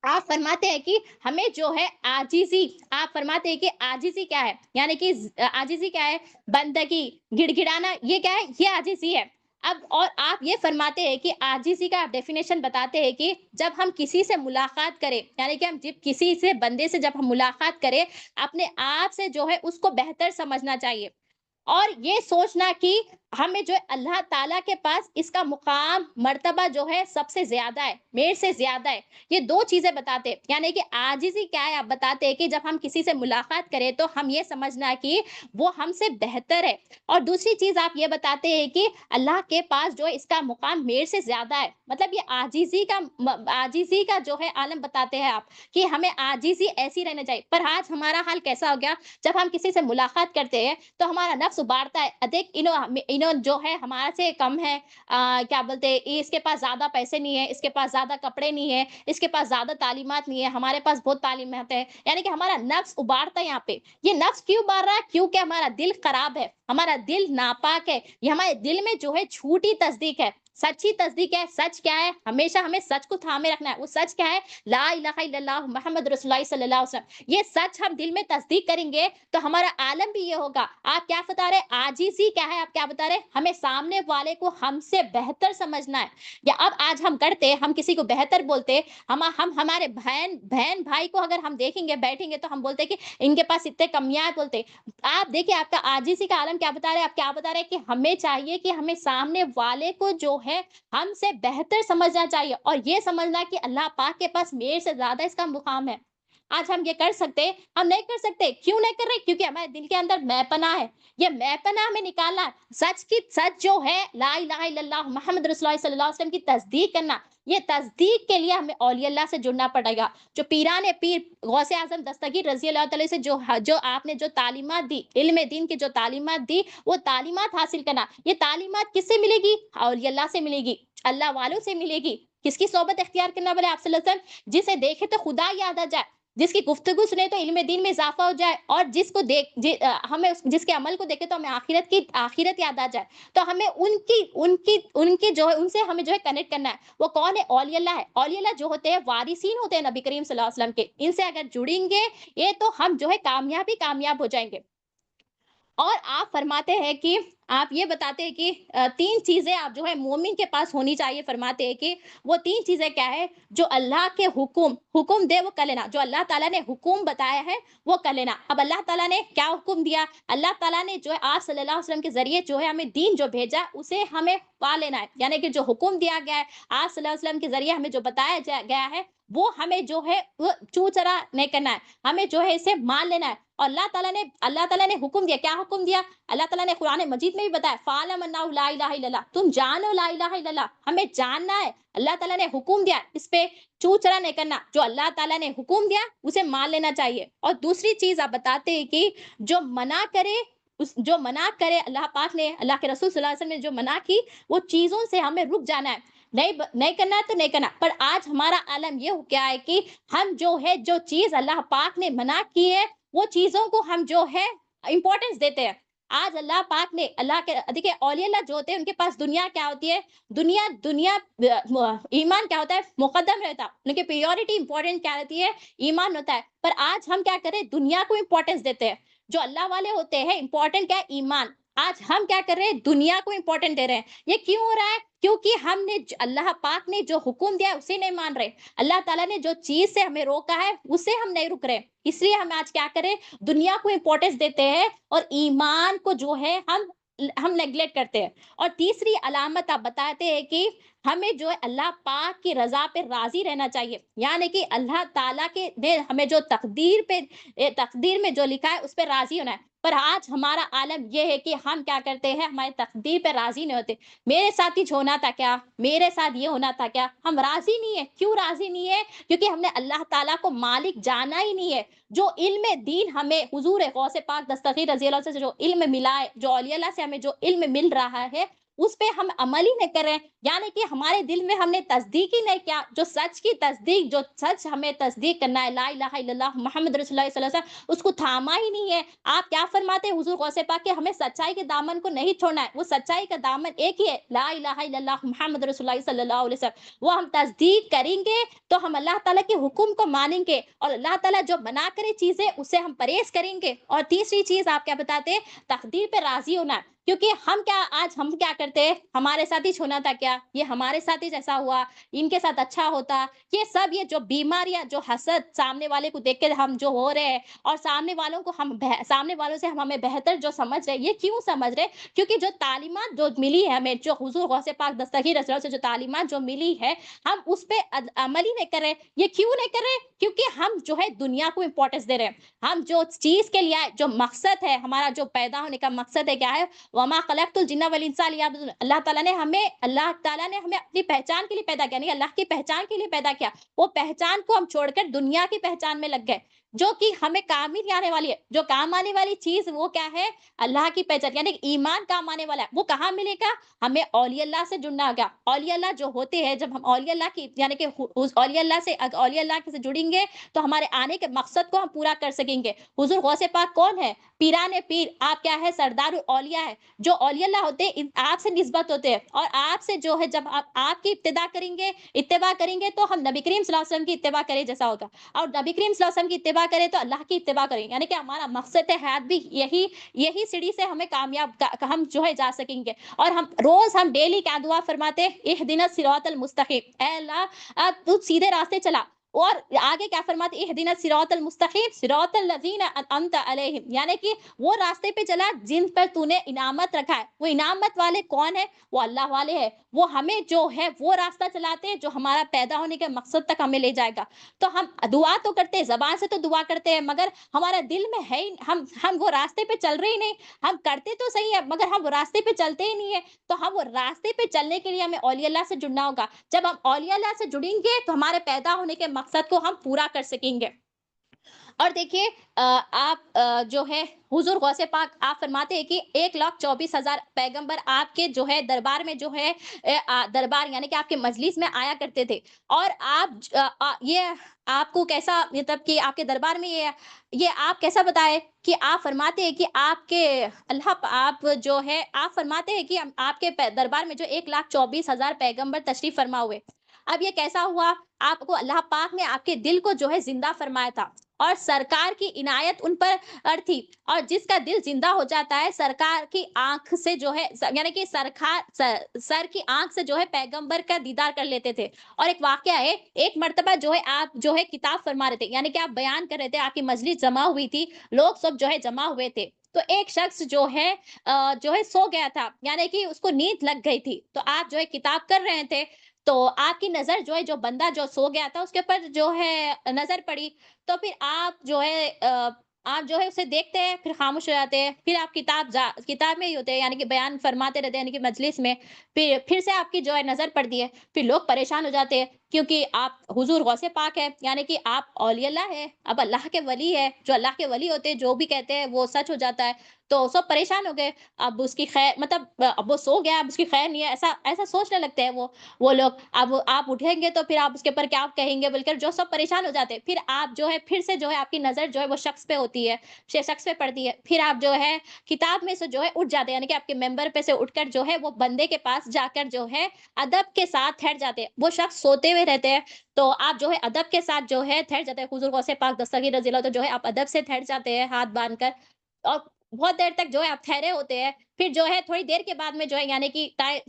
آپ فرماتے ہیں کہ ہمیں جو ہے عاجزی، آپ فرماتے ہیں کہ عاجزی کیا ہے؟ یعنی کہ عاجزی کیا ہے؟ بندگی، گڑ گڑانا، یہ کیا ہے؟ یہ عاجزی ہے۔ اب اور آپ یہ فرماتے ہیں کہ عاجزی کا آپ ڈیفینیشن بتاتے ہیں کہ جب ہم کسی سے ملاقات کریں، یعنی کہ ہم جب کسی سے بندے سے جب ہم ملاقات کریں، اپنے آپ سے جو ہے اس کو بہتر سمجھنا چاہیے، اور یہ سوچنا کہ ہمیں جو ہے اللہ تعالیٰ کے پاس اس کا مقام مرتبہ جو ہے سب سے زیادہ ہے، میرے سے زیادہ ہے۔ یہ دو چیزیں بتاتے ہیں، یعنی کہ عاجزی کیا ہے؟ آپ بتاتے ہیں کہ جب ہم کسی سے ملاقات کریں تو ہم یہ سمجھنا کہ وہ ہم سے بہتر ہے، اور دوسری چیز آپ یہ بتاتے ہیں کہ اللہ کے پاس جو ہے اس کا مقام میرے سے زیادہ ہے۔ مطلب یہ عاجزی کا جو ہے عالم بتاتے ہیں آپ، کہ ہمیں عاجزی ایسی رہنا چاہیے۔ پر آج ہمارا حال کیسا ہو گیا؟ جب ہم کسی سے ملاقات کرتے ہیں تو ہمارا نفس ابھارتا ہے، دیکھ انہوں جو ہے ہمارا سے کم ہے، کیا بولتے ہیں، اس کے پاس زیادہ پیسے نہیں ہے، اس کے پاس زیادہ کپڑے نہیں ہے، اس کے پاس زیادہ تعلیمات نہیں ہے، ہمارے پاس بہت تعلیمات ہے، یعنی کہ ہمارا نفس ابھارتا ہے یہاں پہ۔ یہ نفس کیوں ابھار رہا ہے؟ کیونکہ ہمارا دل خراب ہے، ہمارا دل ناپاک ہے، یہ ہمارے دل میں جو ہے جھوٹی تصدیق ہے۔ سچی تصدیق ہے، سچ کیا ہے؟ ہمیشہ ہمیں سچ کو تھامے رکھنا ہے۔ وہ سچ کیا ہے؟ لا الہ الا اللہ محمد رسول اللہ صلی اللہ علیہ وسلم۔ یہ سچ ہم دل میں تصدیق کریں گے تو ہمارا عالم بھی یہ ہوگا۔ آپ کیا بتا رہے؟ عاجزی کیا ہے؟ آپ کیا بتا رہے؟ ہمیں سامنے والے کو ہم سے بہتر سمجھنا ہے۔ یا اب آج ہم کرتے، ہم کسی کو بہتر بولتے، ہم ہمارے بہن بھائی کو اگر ہم دیکھیں گے، بیٹھیں گے تو ہم بولتے کہ ان کے پاس اتنے کمیاں بولتے۔ آپ دیکھیں آپ کا عاجزی کا عالم کیا بتا رہے؟ آپ کیا بتا رہے کہ ہمیں چاہیے کہ ہمیں سامنے والے کو جو ہے ہم سے بہتر سمجھنا چاہیے، اور یہ سمجھنا کہ اللہ پاک کے پاس میرے سے زیادہ اس کا مقام ہے۔ آج ہم یہ کر سکتے؟ ہم نہیں کر سکتے۔ کیوں نہیں کر رہے؟ کیونکہ ہمارے دل کے اندر میں پناہ ہے۔ یہ میں پناہ ہمیں نکالنا ہے۔ سچ جو ہے لا الہ الا اللہ محمد رسول اللہ صلی اللہ علیہ وسلم کی تصدیق کرنا، یہ تصدیق کے لیے ہمیں اولیاء اللہ سے جڑنا پڑے گا۔ جو پیران پیر غوث اعظم دستگیر رضی اللہ تعالی سے جو آپ نے جو تعلیمات دی، علم دین کی جو تعلیمات دی، وہ تعلیمات حاصل کرنا۔ یہ تعلیمات کس سے ملے گی؟ اولیاء اللہ سے ملے گی، اللہ والوں سے ملے گی۔ کس کی صحبت اختیار کرنا بولے آپ صلی اللہ علیہ وسلم؟ جسے دیکھے تو خدا یاد آ جائے، جس کی گفتگو سنے تو علم دین میں اضافہ ہو جائے، اور جس کو ہمیں جس کے عمل کو دیکھے تو ہمیں آخرت یاد آ جائے۔ تو ہمیں ان کی جو ہے ان سے ہمیں جو ہے کنیکٹ کرنا ہے۔ وہ کون ہے؟ اولیاء اللہ ہے۔ اولیاء اللہ جو ہوتے ہیں وارثین ہوتے ہیں نبی کریم صلی اللہ علیہ وسلم کے، ان سے اگر جڑیں گے یہ تو ہم جو ہے کامیاب ہو جائیں گے۔ اور آپ فرماتے ہیں کہ آپ یہ بتاتے ہیں کہ تین چیزیں آپ جو ہے مومن کے پاس ہونی چاہیے، فرماتے ہیں کہ وہ تین چیزیں کیا ہے؟ جو اللہ کے حکم دے وہ کر لینا، جو اللہ تعالیٰ نے حکم بتایا ہے وہ کر لینا۔ اب اللہ تعالیٰ نے کیا حکم دیا؟ اللہ تعالیٰ نے جو ہے آپ صلی اللہ علیہ وسلم کے ذریعے جو ہے ہمیں دین جو بھیجا اسے ہمیں پا لینا ہے، یعنی کہ جو حکم دیا گیا ہے آپ صلی اللہ علیہ وسلم کے ذریعے ہمیں جو بتایا گیا ہے وہ ہمیں جو ہے چو چرا نہیں کرنا ہے، ہمیں جو ہے اسے مان لینا ہے۔ اور اللہ تعالیٰ نے حکم دیا، کیا حکم دیا؟ اللہ تعالیٰ نے قرآن مجید میں بھی بتایا فَعْلَمْ أَنَّهُ لَا إِلَهَ إِلَّا اللَّهُ، تم جانو لا الہ الا اللہ، ہمیں جاننا ہے۔ اللہ تعالیٰ نے حکم دیا، اس پہ چو چرا نہیں کرنا، جو اللہ تعالیٰ نے حکم دیا اسے مان لینا چاہیے۔ اور دوسری چیز آپ بتاتے ہیں کہ جو منع کرے جو منع کرے اللہ پاک نے، اللہ کے رسول صلی اللہ علیہ وسلم نے جو منع کی، وہ چیزوں سے ہمیں رک جانا ہے، نہیں کرنا ہے تو نہیں کرنا۔ پر آج ہمارا عالم یہ ہو گیا ہے کہ ہم جو ہے جو چیز اللہ پاک نے منع کی ہے وہ چیزوں کو ہم جو ہے امپورٹنس دیتے ہیں۔ آج اللہ پاک نے اللہ کے دیکھیے اولیاء اللہ جو ہوتے ہیں ان کے پاس دنیا کیا ہوتی ہے، دنیا ایمان کیا ہوتا ہے مقدم رہتا، ان کی پریورٹی امپورٹنٹ کیا رہتی ہے، ایمان ہوتا ہے۔ پر آج ہم کیا کریں، دنیا کو امپورٹنس دیتے ہیں۔ جو اللہ والے ہوتے ہیں امپورٹنٹ کیا ہے، ایمان۔ آج ہم کیا کر رہے ہیں، دنیا کو امپورٹنٹ دے رہے ہیں۔ یہ کیوں ہو رہا ہے؟ کیونکہ ہم نے اللہ پاک نے جو حکم دیا ہے اسے نہیں مان رہے، اللہ تعالیٰ نے جو چیز سے ہمیں روکا ہے اسے ہم نہیں رک رہے، اس لیے ہم آج کیا کریں، دنیا کو امپورٹنس دیتے ہیں اور ایمان کو جو ہے ہم نیگلیکٹ کرتے ہیں۔ اور تیسری علامت آپ بتاتے ہیں کہ ہمیں جو ہے اللہ پاک کی رضا پہ راضی رہنا چاہیے، یعنی کہ اللہ تعالیٰ کے نے ہمیں جو تقدیر میں جو لکھا ہے اس پہ راضی ہونا ہے۔ پر آج ہمارا عالم یہ ہے کہ ہم کیا کرتے ہیں، ہماری تقدیر پہ راضی نہیں ہوتے، میرے ساتھ ہی ہونا تھا کیا، میرے ساتھ یہ ہونا تھا کیا، ہم راضی نہیں ہے۔ کیوں راضی نہیں ہے؟ کیونکہ ہم نے اللہ تعالیٰ کو مالک جانا ہی نہیں ہے۔ جو علم دین ہمیں حضور غوث پاک دستگیر رضی اللہ عنہ سے جو علم ملا ہے، جو اولیاء اللہ سے ہمیں جو علم مل رہا ہے اس پہ ہم عمل ہی نہیں کر رہے ہیں، یعنی کہ ہمارے دل میں ہم نے تصدیق ہی نہیں کیا۔ جو سچ کی تصدیق، جو سچ ہمیں تصدیق کرنا ہے، لا الہ الا اللہ محمد رسول اللہ صلی اللہ علیہ وسلم، اس کو تھاما ہی نہیں ہے۔ آپ کیا فرماتے ہیں حضور غوث پاک کہ ہمیں سچائی کے دامن کو نہیں چھوڑنا ہے، وہ سچائی کا دامن ایک ہی ہے، لا الہ الا اللہ محمد رسول اللہ صلی اللہ علیہ وسلم۔ وہ ہم تصدیق کریں گے تو ہم اللہ تعالیٰ کے حکم کو مانیں گے، اور اللہ تعالیٰ جو منع کرے چیزیں اس سے ہم پرہیز کریں گے۔ اور تیسری چیز آپ کیا بتاتے ہیں، تقدیر پہ راضی ہونا ہے۔ کیونکہ ہم کیا کرتے ہیں، ہمارے ساتھ ہی ہونا تھا کیا، یہ ہمارے ساتھ ہی جیسا ہوا، ان کے ساتھ اچھا ہوتا، یہ سب یہ جو بیماریاں، جو حسد سامنے والے کو دیکھ کے ہم جو ہو رہے ہیں، اور سامنے والوں سے ہمیں بہتر جو سمجھ رہے، یہ کیوں سمجھ رہے؟ کیونکہ جو تعلیمات جو ملی ہے ہمیں، جو حضور غوث پاک دستگیر رسول اللہ سے جو تعلیمات جو ملی ہے، ہم اس پہ عمل ہی نہیں کر رہے۔ یہ کیوں نہیں کر رہے؟ کیونکہ ہم جو ہے دنیا کو امپورٹنس دے رہے ہیں۔ ہم جو چیز کے لیے جو مقصد ہے، ہمارا جو پیدا ہونے کا مقصد ہے کیا ہے، وما خلقت الجن والانس الا ليعبدون، اللہ تعالیٰ نے ہمیں اپنی پہچان کے لیے پیدا کیا، نہیں اللہ کی پہچان کے لیے پیدا کیا۔ وہ پہچان کو ہم چھوڑ کر دنیا کی پہچان میں لگ گئے، جو کہ ہمیں کام ہی نہیں آنے والی ہے۔ جو کام آنے والی چیز وہ کیا ہے، اللہ کی پہچان، یعنی ایمان کام آنے والا ہے۔ وہ کہاں ملے گا، ہمیں اولیاء اللہ سے جڑنا ہوگا۔ اولیاء اللہ جو ہوتے ہیں، جب ہم اولیاء اللہ کی یعنی کہ اولیاء اللہ سے جڑیں گے تو ہمارے آنے کے مقصد کو ہم پورا کر سکیں گے۔ حضور غوث پاک کون ہے، پیران پیر، آپ کیا ہے، سردار الاولیاء ہے۔ جو اولیاء اللہ ہوتے ہیں آپ سے نسبت ہوتے ہیں، اور آپ سے جو ہے جب آپ کی اتباع کریں گے تو ہم نبی کریم صلی اللہ علیہ وسلم کی اتباع کریں جیسا ہوگا، اور نبی کریم صلی اللہ علیہ وسلم کی اتباع کریں تو اللہ کی اتباع کریں، یعنی کہ ہمارا مقصد حیات بھی یہی سیڑھی سے ہمیں کامیاب ہم جو ہے جا سکیں گے۔ اور ہم ڈیلی کیا دعا فرماتے ہیں، اہدنا الصراط المستقیم، اے اللہ تو سیدھے راستے چلا۔ اور آگے کیا فرماتے، اہدنا الصراط المستقیم صراط الذین انعمت علیہم، یعنی کہ وہ راستے پہ چلا جن پر تو نے انعامت رکھا ہے۔ وہ انعامت والے کون ہے، وہ اللہ والے ہیں، وہ ہمیں جو ہے وہ راستہ چلاتے ہیں جو ہمارا پیدا ہونے کے مقصد تک ہمیں لے جائے گا۔ تو ہم دعا تو کرتے ہیں، زبان سے تو دعا کرتے ہیں، مگر ہمارا دل میں ہے ہی ہم وہ راستے پہ چل رہے ہی نہیں۔ ہم کرتے تو صحیح ہے مگر ہم وہ راستے پہ چلتے ہی نہیں ہے۔ تو ہم وہ راستے پہ چلنے کے لیے ہمیں اولیاء اللہ سے جڑنا ہوگا۔ جب ہم اولیاء اللہ سے جڑیں گے تو ہمارے پیدا ہونے کے مقصد کو ہم پورا کر سکیں گے۔ اور دیکھیے آپ جو ہے حضور غوث پاک آپ فرماتے ہیں کہ 1,24,000 پیغمبر آپ کے جو ہے دربار میں جو ہے دربار یعنی کہ آپ کے مجلس میں آیا کرتے تھے، اور یہ آپ کو کیسا مطلب کہ آپ کے دربار میں یہ آپ کیسا بتائے کہ آپ فرماتے ہیں کہ آپ جو ہے آپ فرماتے ہیں کہ آپ کے دربار میں جو 1,24,000 پیغمبر تشریف فرما ہوئے۔ اب یہ کیسا ہوا، آپ کو اللہ پاک نے آپ کے دل کو جو ہے زندہ فرمایا تھا، اور سرکار کی عنایت ان پر تھی، اور جس کا دل زندہ ہو جاتا ہے سرکار کی آنکھ سے جو ہے یعنی کہ سر کی آنکھ سے جو ہے پیغمبر کا دیدار کر لیتے تھے۔ اور ایک واقعہ ہے، ایک مرتبہ جو ہے آپ جو ہے کتاب فرما رہے تھے، یعنی کہ آپ بیان کر رہے تھے، آپ کی مجلس جمع ہوئی تھی، لوگ سب جو ہے جمع ہوئے تھے، تو ایک شخص جو ہے سو گیا تھا، یعنی کہ اس کو نیند لگ گئی تھی، تو آپ جو ہے کتاب کر رہے تھے، تو آپ کی نظر جو بندہ جو سو گیا تھا اس کے اوپر جو ہے نظر پڑی، تو پھر آپ جو ہے اسے دیکھتے ہیں، پھر خاموش ہو جاتے ہیں، پھر آپ کتاب میں ہی ہوتے ہیں، یعنی کہ بیان فرماتے رہتے ہیں، یعنی کہ مجلس میں پھر سے آپ کی جو ہے نظر پڑتی ہے، پھر لوگ پریشان ہو جاتے ہیں، کیونکہ آپ حضور غوث پاک ہے، یعنی کہ آپ اولیاء اللہ ہے، اب اللہ کے ولی ہے، جو اللہ کے ولی ہوتے ہیں جو بھی کہتے ہیں وہ سچ ہو جاتا ہے۔ تو سب پریشان ہو گئے، اب اس کی خیر مطلب اب وہ سو گیا، اب اس کی خیر نہیں ہے، ایسا ایسا سوچنے لگتے ہیں وہ لوگ۔ اب آپ اٹھیں گے تو پھر آپ اس کے اوپر کیا کہیں گے بول کر جو سب پریشان ہو جاتے ہیں۔ پھر آپ جو ہے پھر سے جو ہے آپ کی نظر جو ہے وہ شخص پہ ہوتی ہے، شخص پہ پڑتی ہے، پھر آپ جو ہے کتاب میں سے جو ہے اٹھ جاتے ہیں، یعنی کہ آپ کے ممبر پہ سے اٹھ کر جو ہے وہ بندے کے پاس جا کر جو ہے ادب کے ساتھ ٹھہر جاتے ہیں۔ وہ شخص سوتے ہوئے رہتے ہیں، تو آپ جو ہے ادب کے ساتھ جو ہے ٹھہر جاتے ہیں۔ حضور غوث پاک دستگیر رضی اللہ تو جو ہے آپ ادب سے ٹھہر جاتے ہیں ہاتھ باندھ کر، اور بہت دیر تک جو ہے آپ ٹھہرے ہوتے ہیں۔ پھر جو ہے تھوڑی دیر کے بعد میں جو ہے یعنی کہ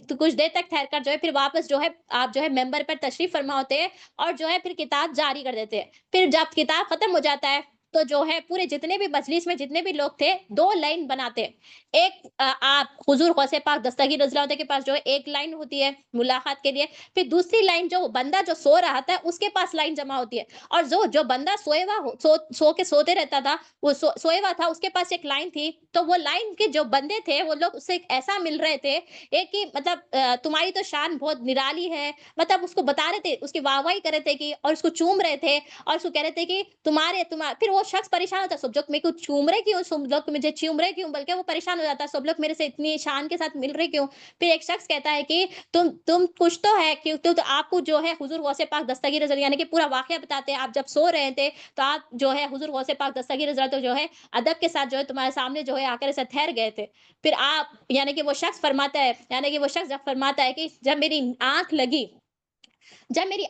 کچھ دیر تک ٹھہر کر جو ہے پھر واپس جو ہے آپ جو ہے ممبر پر تشریف فرما ہوتے ہیں، اور جو ہے پھر کتاب جاری کر دیتے ہیں۔ پھر جب کتاب ختم ہو جاتا ہے تو جو ہے پورے جتنے بھی مجلس میں جتنے بھی لوگ تھے 2 لائن بناتے ہیں۔ ایک آپ حضور غوث پاک دستگیر رضی اللہ عنہ کے پاس جو ہے ایک لائن ہوتی ہے ملاقات کے لیے، پھر دوسری لائن جو بندہ جو سو رہا تھا اس کے پاس لائن جمع ہوتی ہے، اور جو بندہ سوئے ہوا سو کے سوتے رہتا تھا، وہ سوئے ہوا تھا، اس کے پاس ایک لائن تھی، تو وہ لائن کے جو بندے تھے وہ لوگ اس سے ایسا مل رہے تھے ایک ہی مطلب تمہاری تو شان بہت نرالی ہے، مطلب اس کو بتا رہے تھے، اس کی واہ واہی کر رہے تھے کہ، اور اس کو چوم رہے تھے، اور اس کو کہہ رہے تھے کہ پھر وہ شخص پریشان ہوتا ہے، سب لوگ میرے کو چوم رہے کیوں، سب لوگ مجھے چوم رہے کیوں، بلکہ وہ پریشان ہو جاتا ہے سب لوگ میرے سے اتنی شان کے ساتھ مل رہے کیوں۔ پھر ایک شخص کہتا ہے کہ تم کچھ تو ہے کہ تو آپ کو جو ہے حضور غوث پاک دستگیر رضی یعنی کہ پورا واقعہ بتاتے ہیں، آپ جب سو رہے تھے تو آپ جو ہے حضور غوث پاک دستگیر رضی اللہ تو جو ہے ادب کے ساتھ جو ہے تمہارے سامنے جو ہے آ کر ایسے ٹھہر گئے تھے۔ پھر آپ یعنی کہ وہ شخص فرماتا ہے، یعنی کہ وہ شخص جب فرماتا ہے کہ جب میری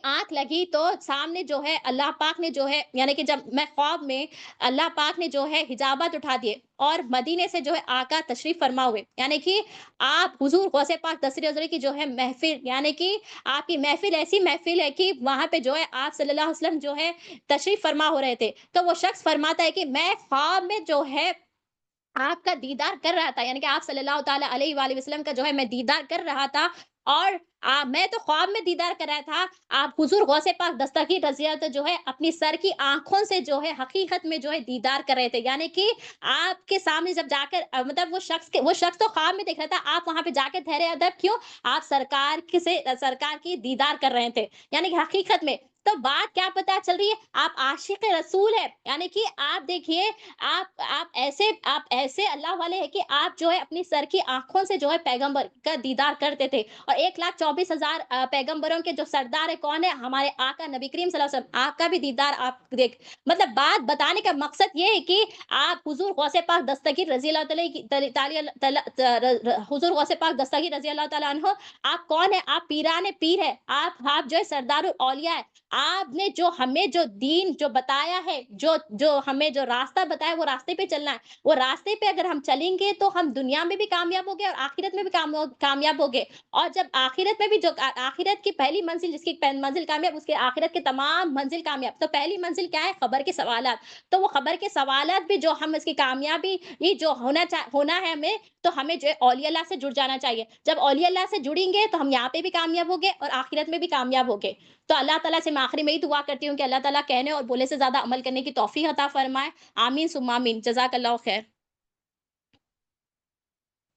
آنکھ لگی تو سامنے جو ہے اللہ پاک نے جو ہے یعنی کہ جب میں خواب میں اللہ پاک نے جو ہے حجابات اٹھا دیے اور مدینے سے جو ہے آقا تشریف فرما ہوئے، یعنی کہ آپ حضور غوث پاک دستگیر کی جو ہے محفل، یعنی کہ آپ کی محفل ایسی محفل ہے کہ وہاں پہ جو ہے آپ صلی اللہ علیہ وسلم جو ہے تشریف فرما ہو رہے تھے، تو وہ شخص فرماتا ہے کہ میں خواب میں جو ہے آپ کا دیدار کر رہا تھا، یعنی کہ آپ صلی اللہ تعالیٰ علیہ وآلہ وسلم کا جو ہے میں دیدار کر رہا تھا، اور میں تو خواب میں دیدار کر رہا تھا، آپ حضور غوث پاک دستگیر رضی اللہ عنہ جو ہے اپنی سر کی آنکھوں سے جو ہے حقیقت میں جو ہے دیدار کر رہے تھے، یعنی کہ آپ کے سامنے جب جا کر مطلب وہ شخص تو خواب میں دیکھ رہا تھا، آپ وہاں پہ جا کے ٹھہرے ادب کیوں، آپ سرکار کی دیدار کر رہے تھے، یعنی کہ حقیقت میں تو بات کیا پتا چل رہی ہے، آپ عاشق رسول ہے، یعنی کہ آپ دیکھیے آپ ایسے اللہ والے ہیں کہ آپ جو ہے اپنی سر کی آنکھوں سے جو ہے پیغمبر کا دیدار کرتے تھے، اور 1,24,000 پیغمبروں کے جو سردار ہے کون ہے، ہمارے آقا نبی کریم صلی اللہ علیہ وسلم، آپ کا بھی دیدار آپ دیکھ مطلب بات بتانے کا مقصد یہ ہے کہ آپ حضور غوث پاک دستگیر رضی اللہ حضور غوث پاک دستگیر رضی اللہ تعالیٰ عنہ، آپ کون ہے، آپ پیران پیر ہے، آپ جو ہے سردار الاولیاء ہے، آپ نے جو ہمیں جو دین جو بتایا ہے، جو ہمیں جو راستہ بتایا وہ راستے پہ چلنا ہے، وہ راستے پہ اگر ہم چلیں گے تو ہم دنیا میں بھی کامیاب ہو گے اور آخرت میں بھی کامیاب ہو گے، اور جب آخرت میں بھی جو آخرت کی پہلی منزل جس کی منزل کامیاب اس کے آخرت کے تمام منزل کامیاب، تو پہلی منزل کیا ہے، خبر کے سوالات، تو وہ خبر کے سوالات بھی جو ہم اس کی کامیابی یہ جو ہونا ہے ہمیں، تو ہمیں جو ہے اولیاء اللہ سے جڑ جانا چاہیے، جب اولیاء اللہ سے جڑیں گے تو ہم یہاں پہ بھی کامیاب ہو گے اور آخرت میں بھی کامیاب ہو گے۔ تو اللہ تعالیٰ سے میں آخری میں ہی دعا کرتی ہوں کہ اللہ تعالیٰ کہنے اور بولے سے زیادہ عمل کرنے کی توفیق عطا فرمائے، آمین ثم آمین، جزاک اللہ خیر۔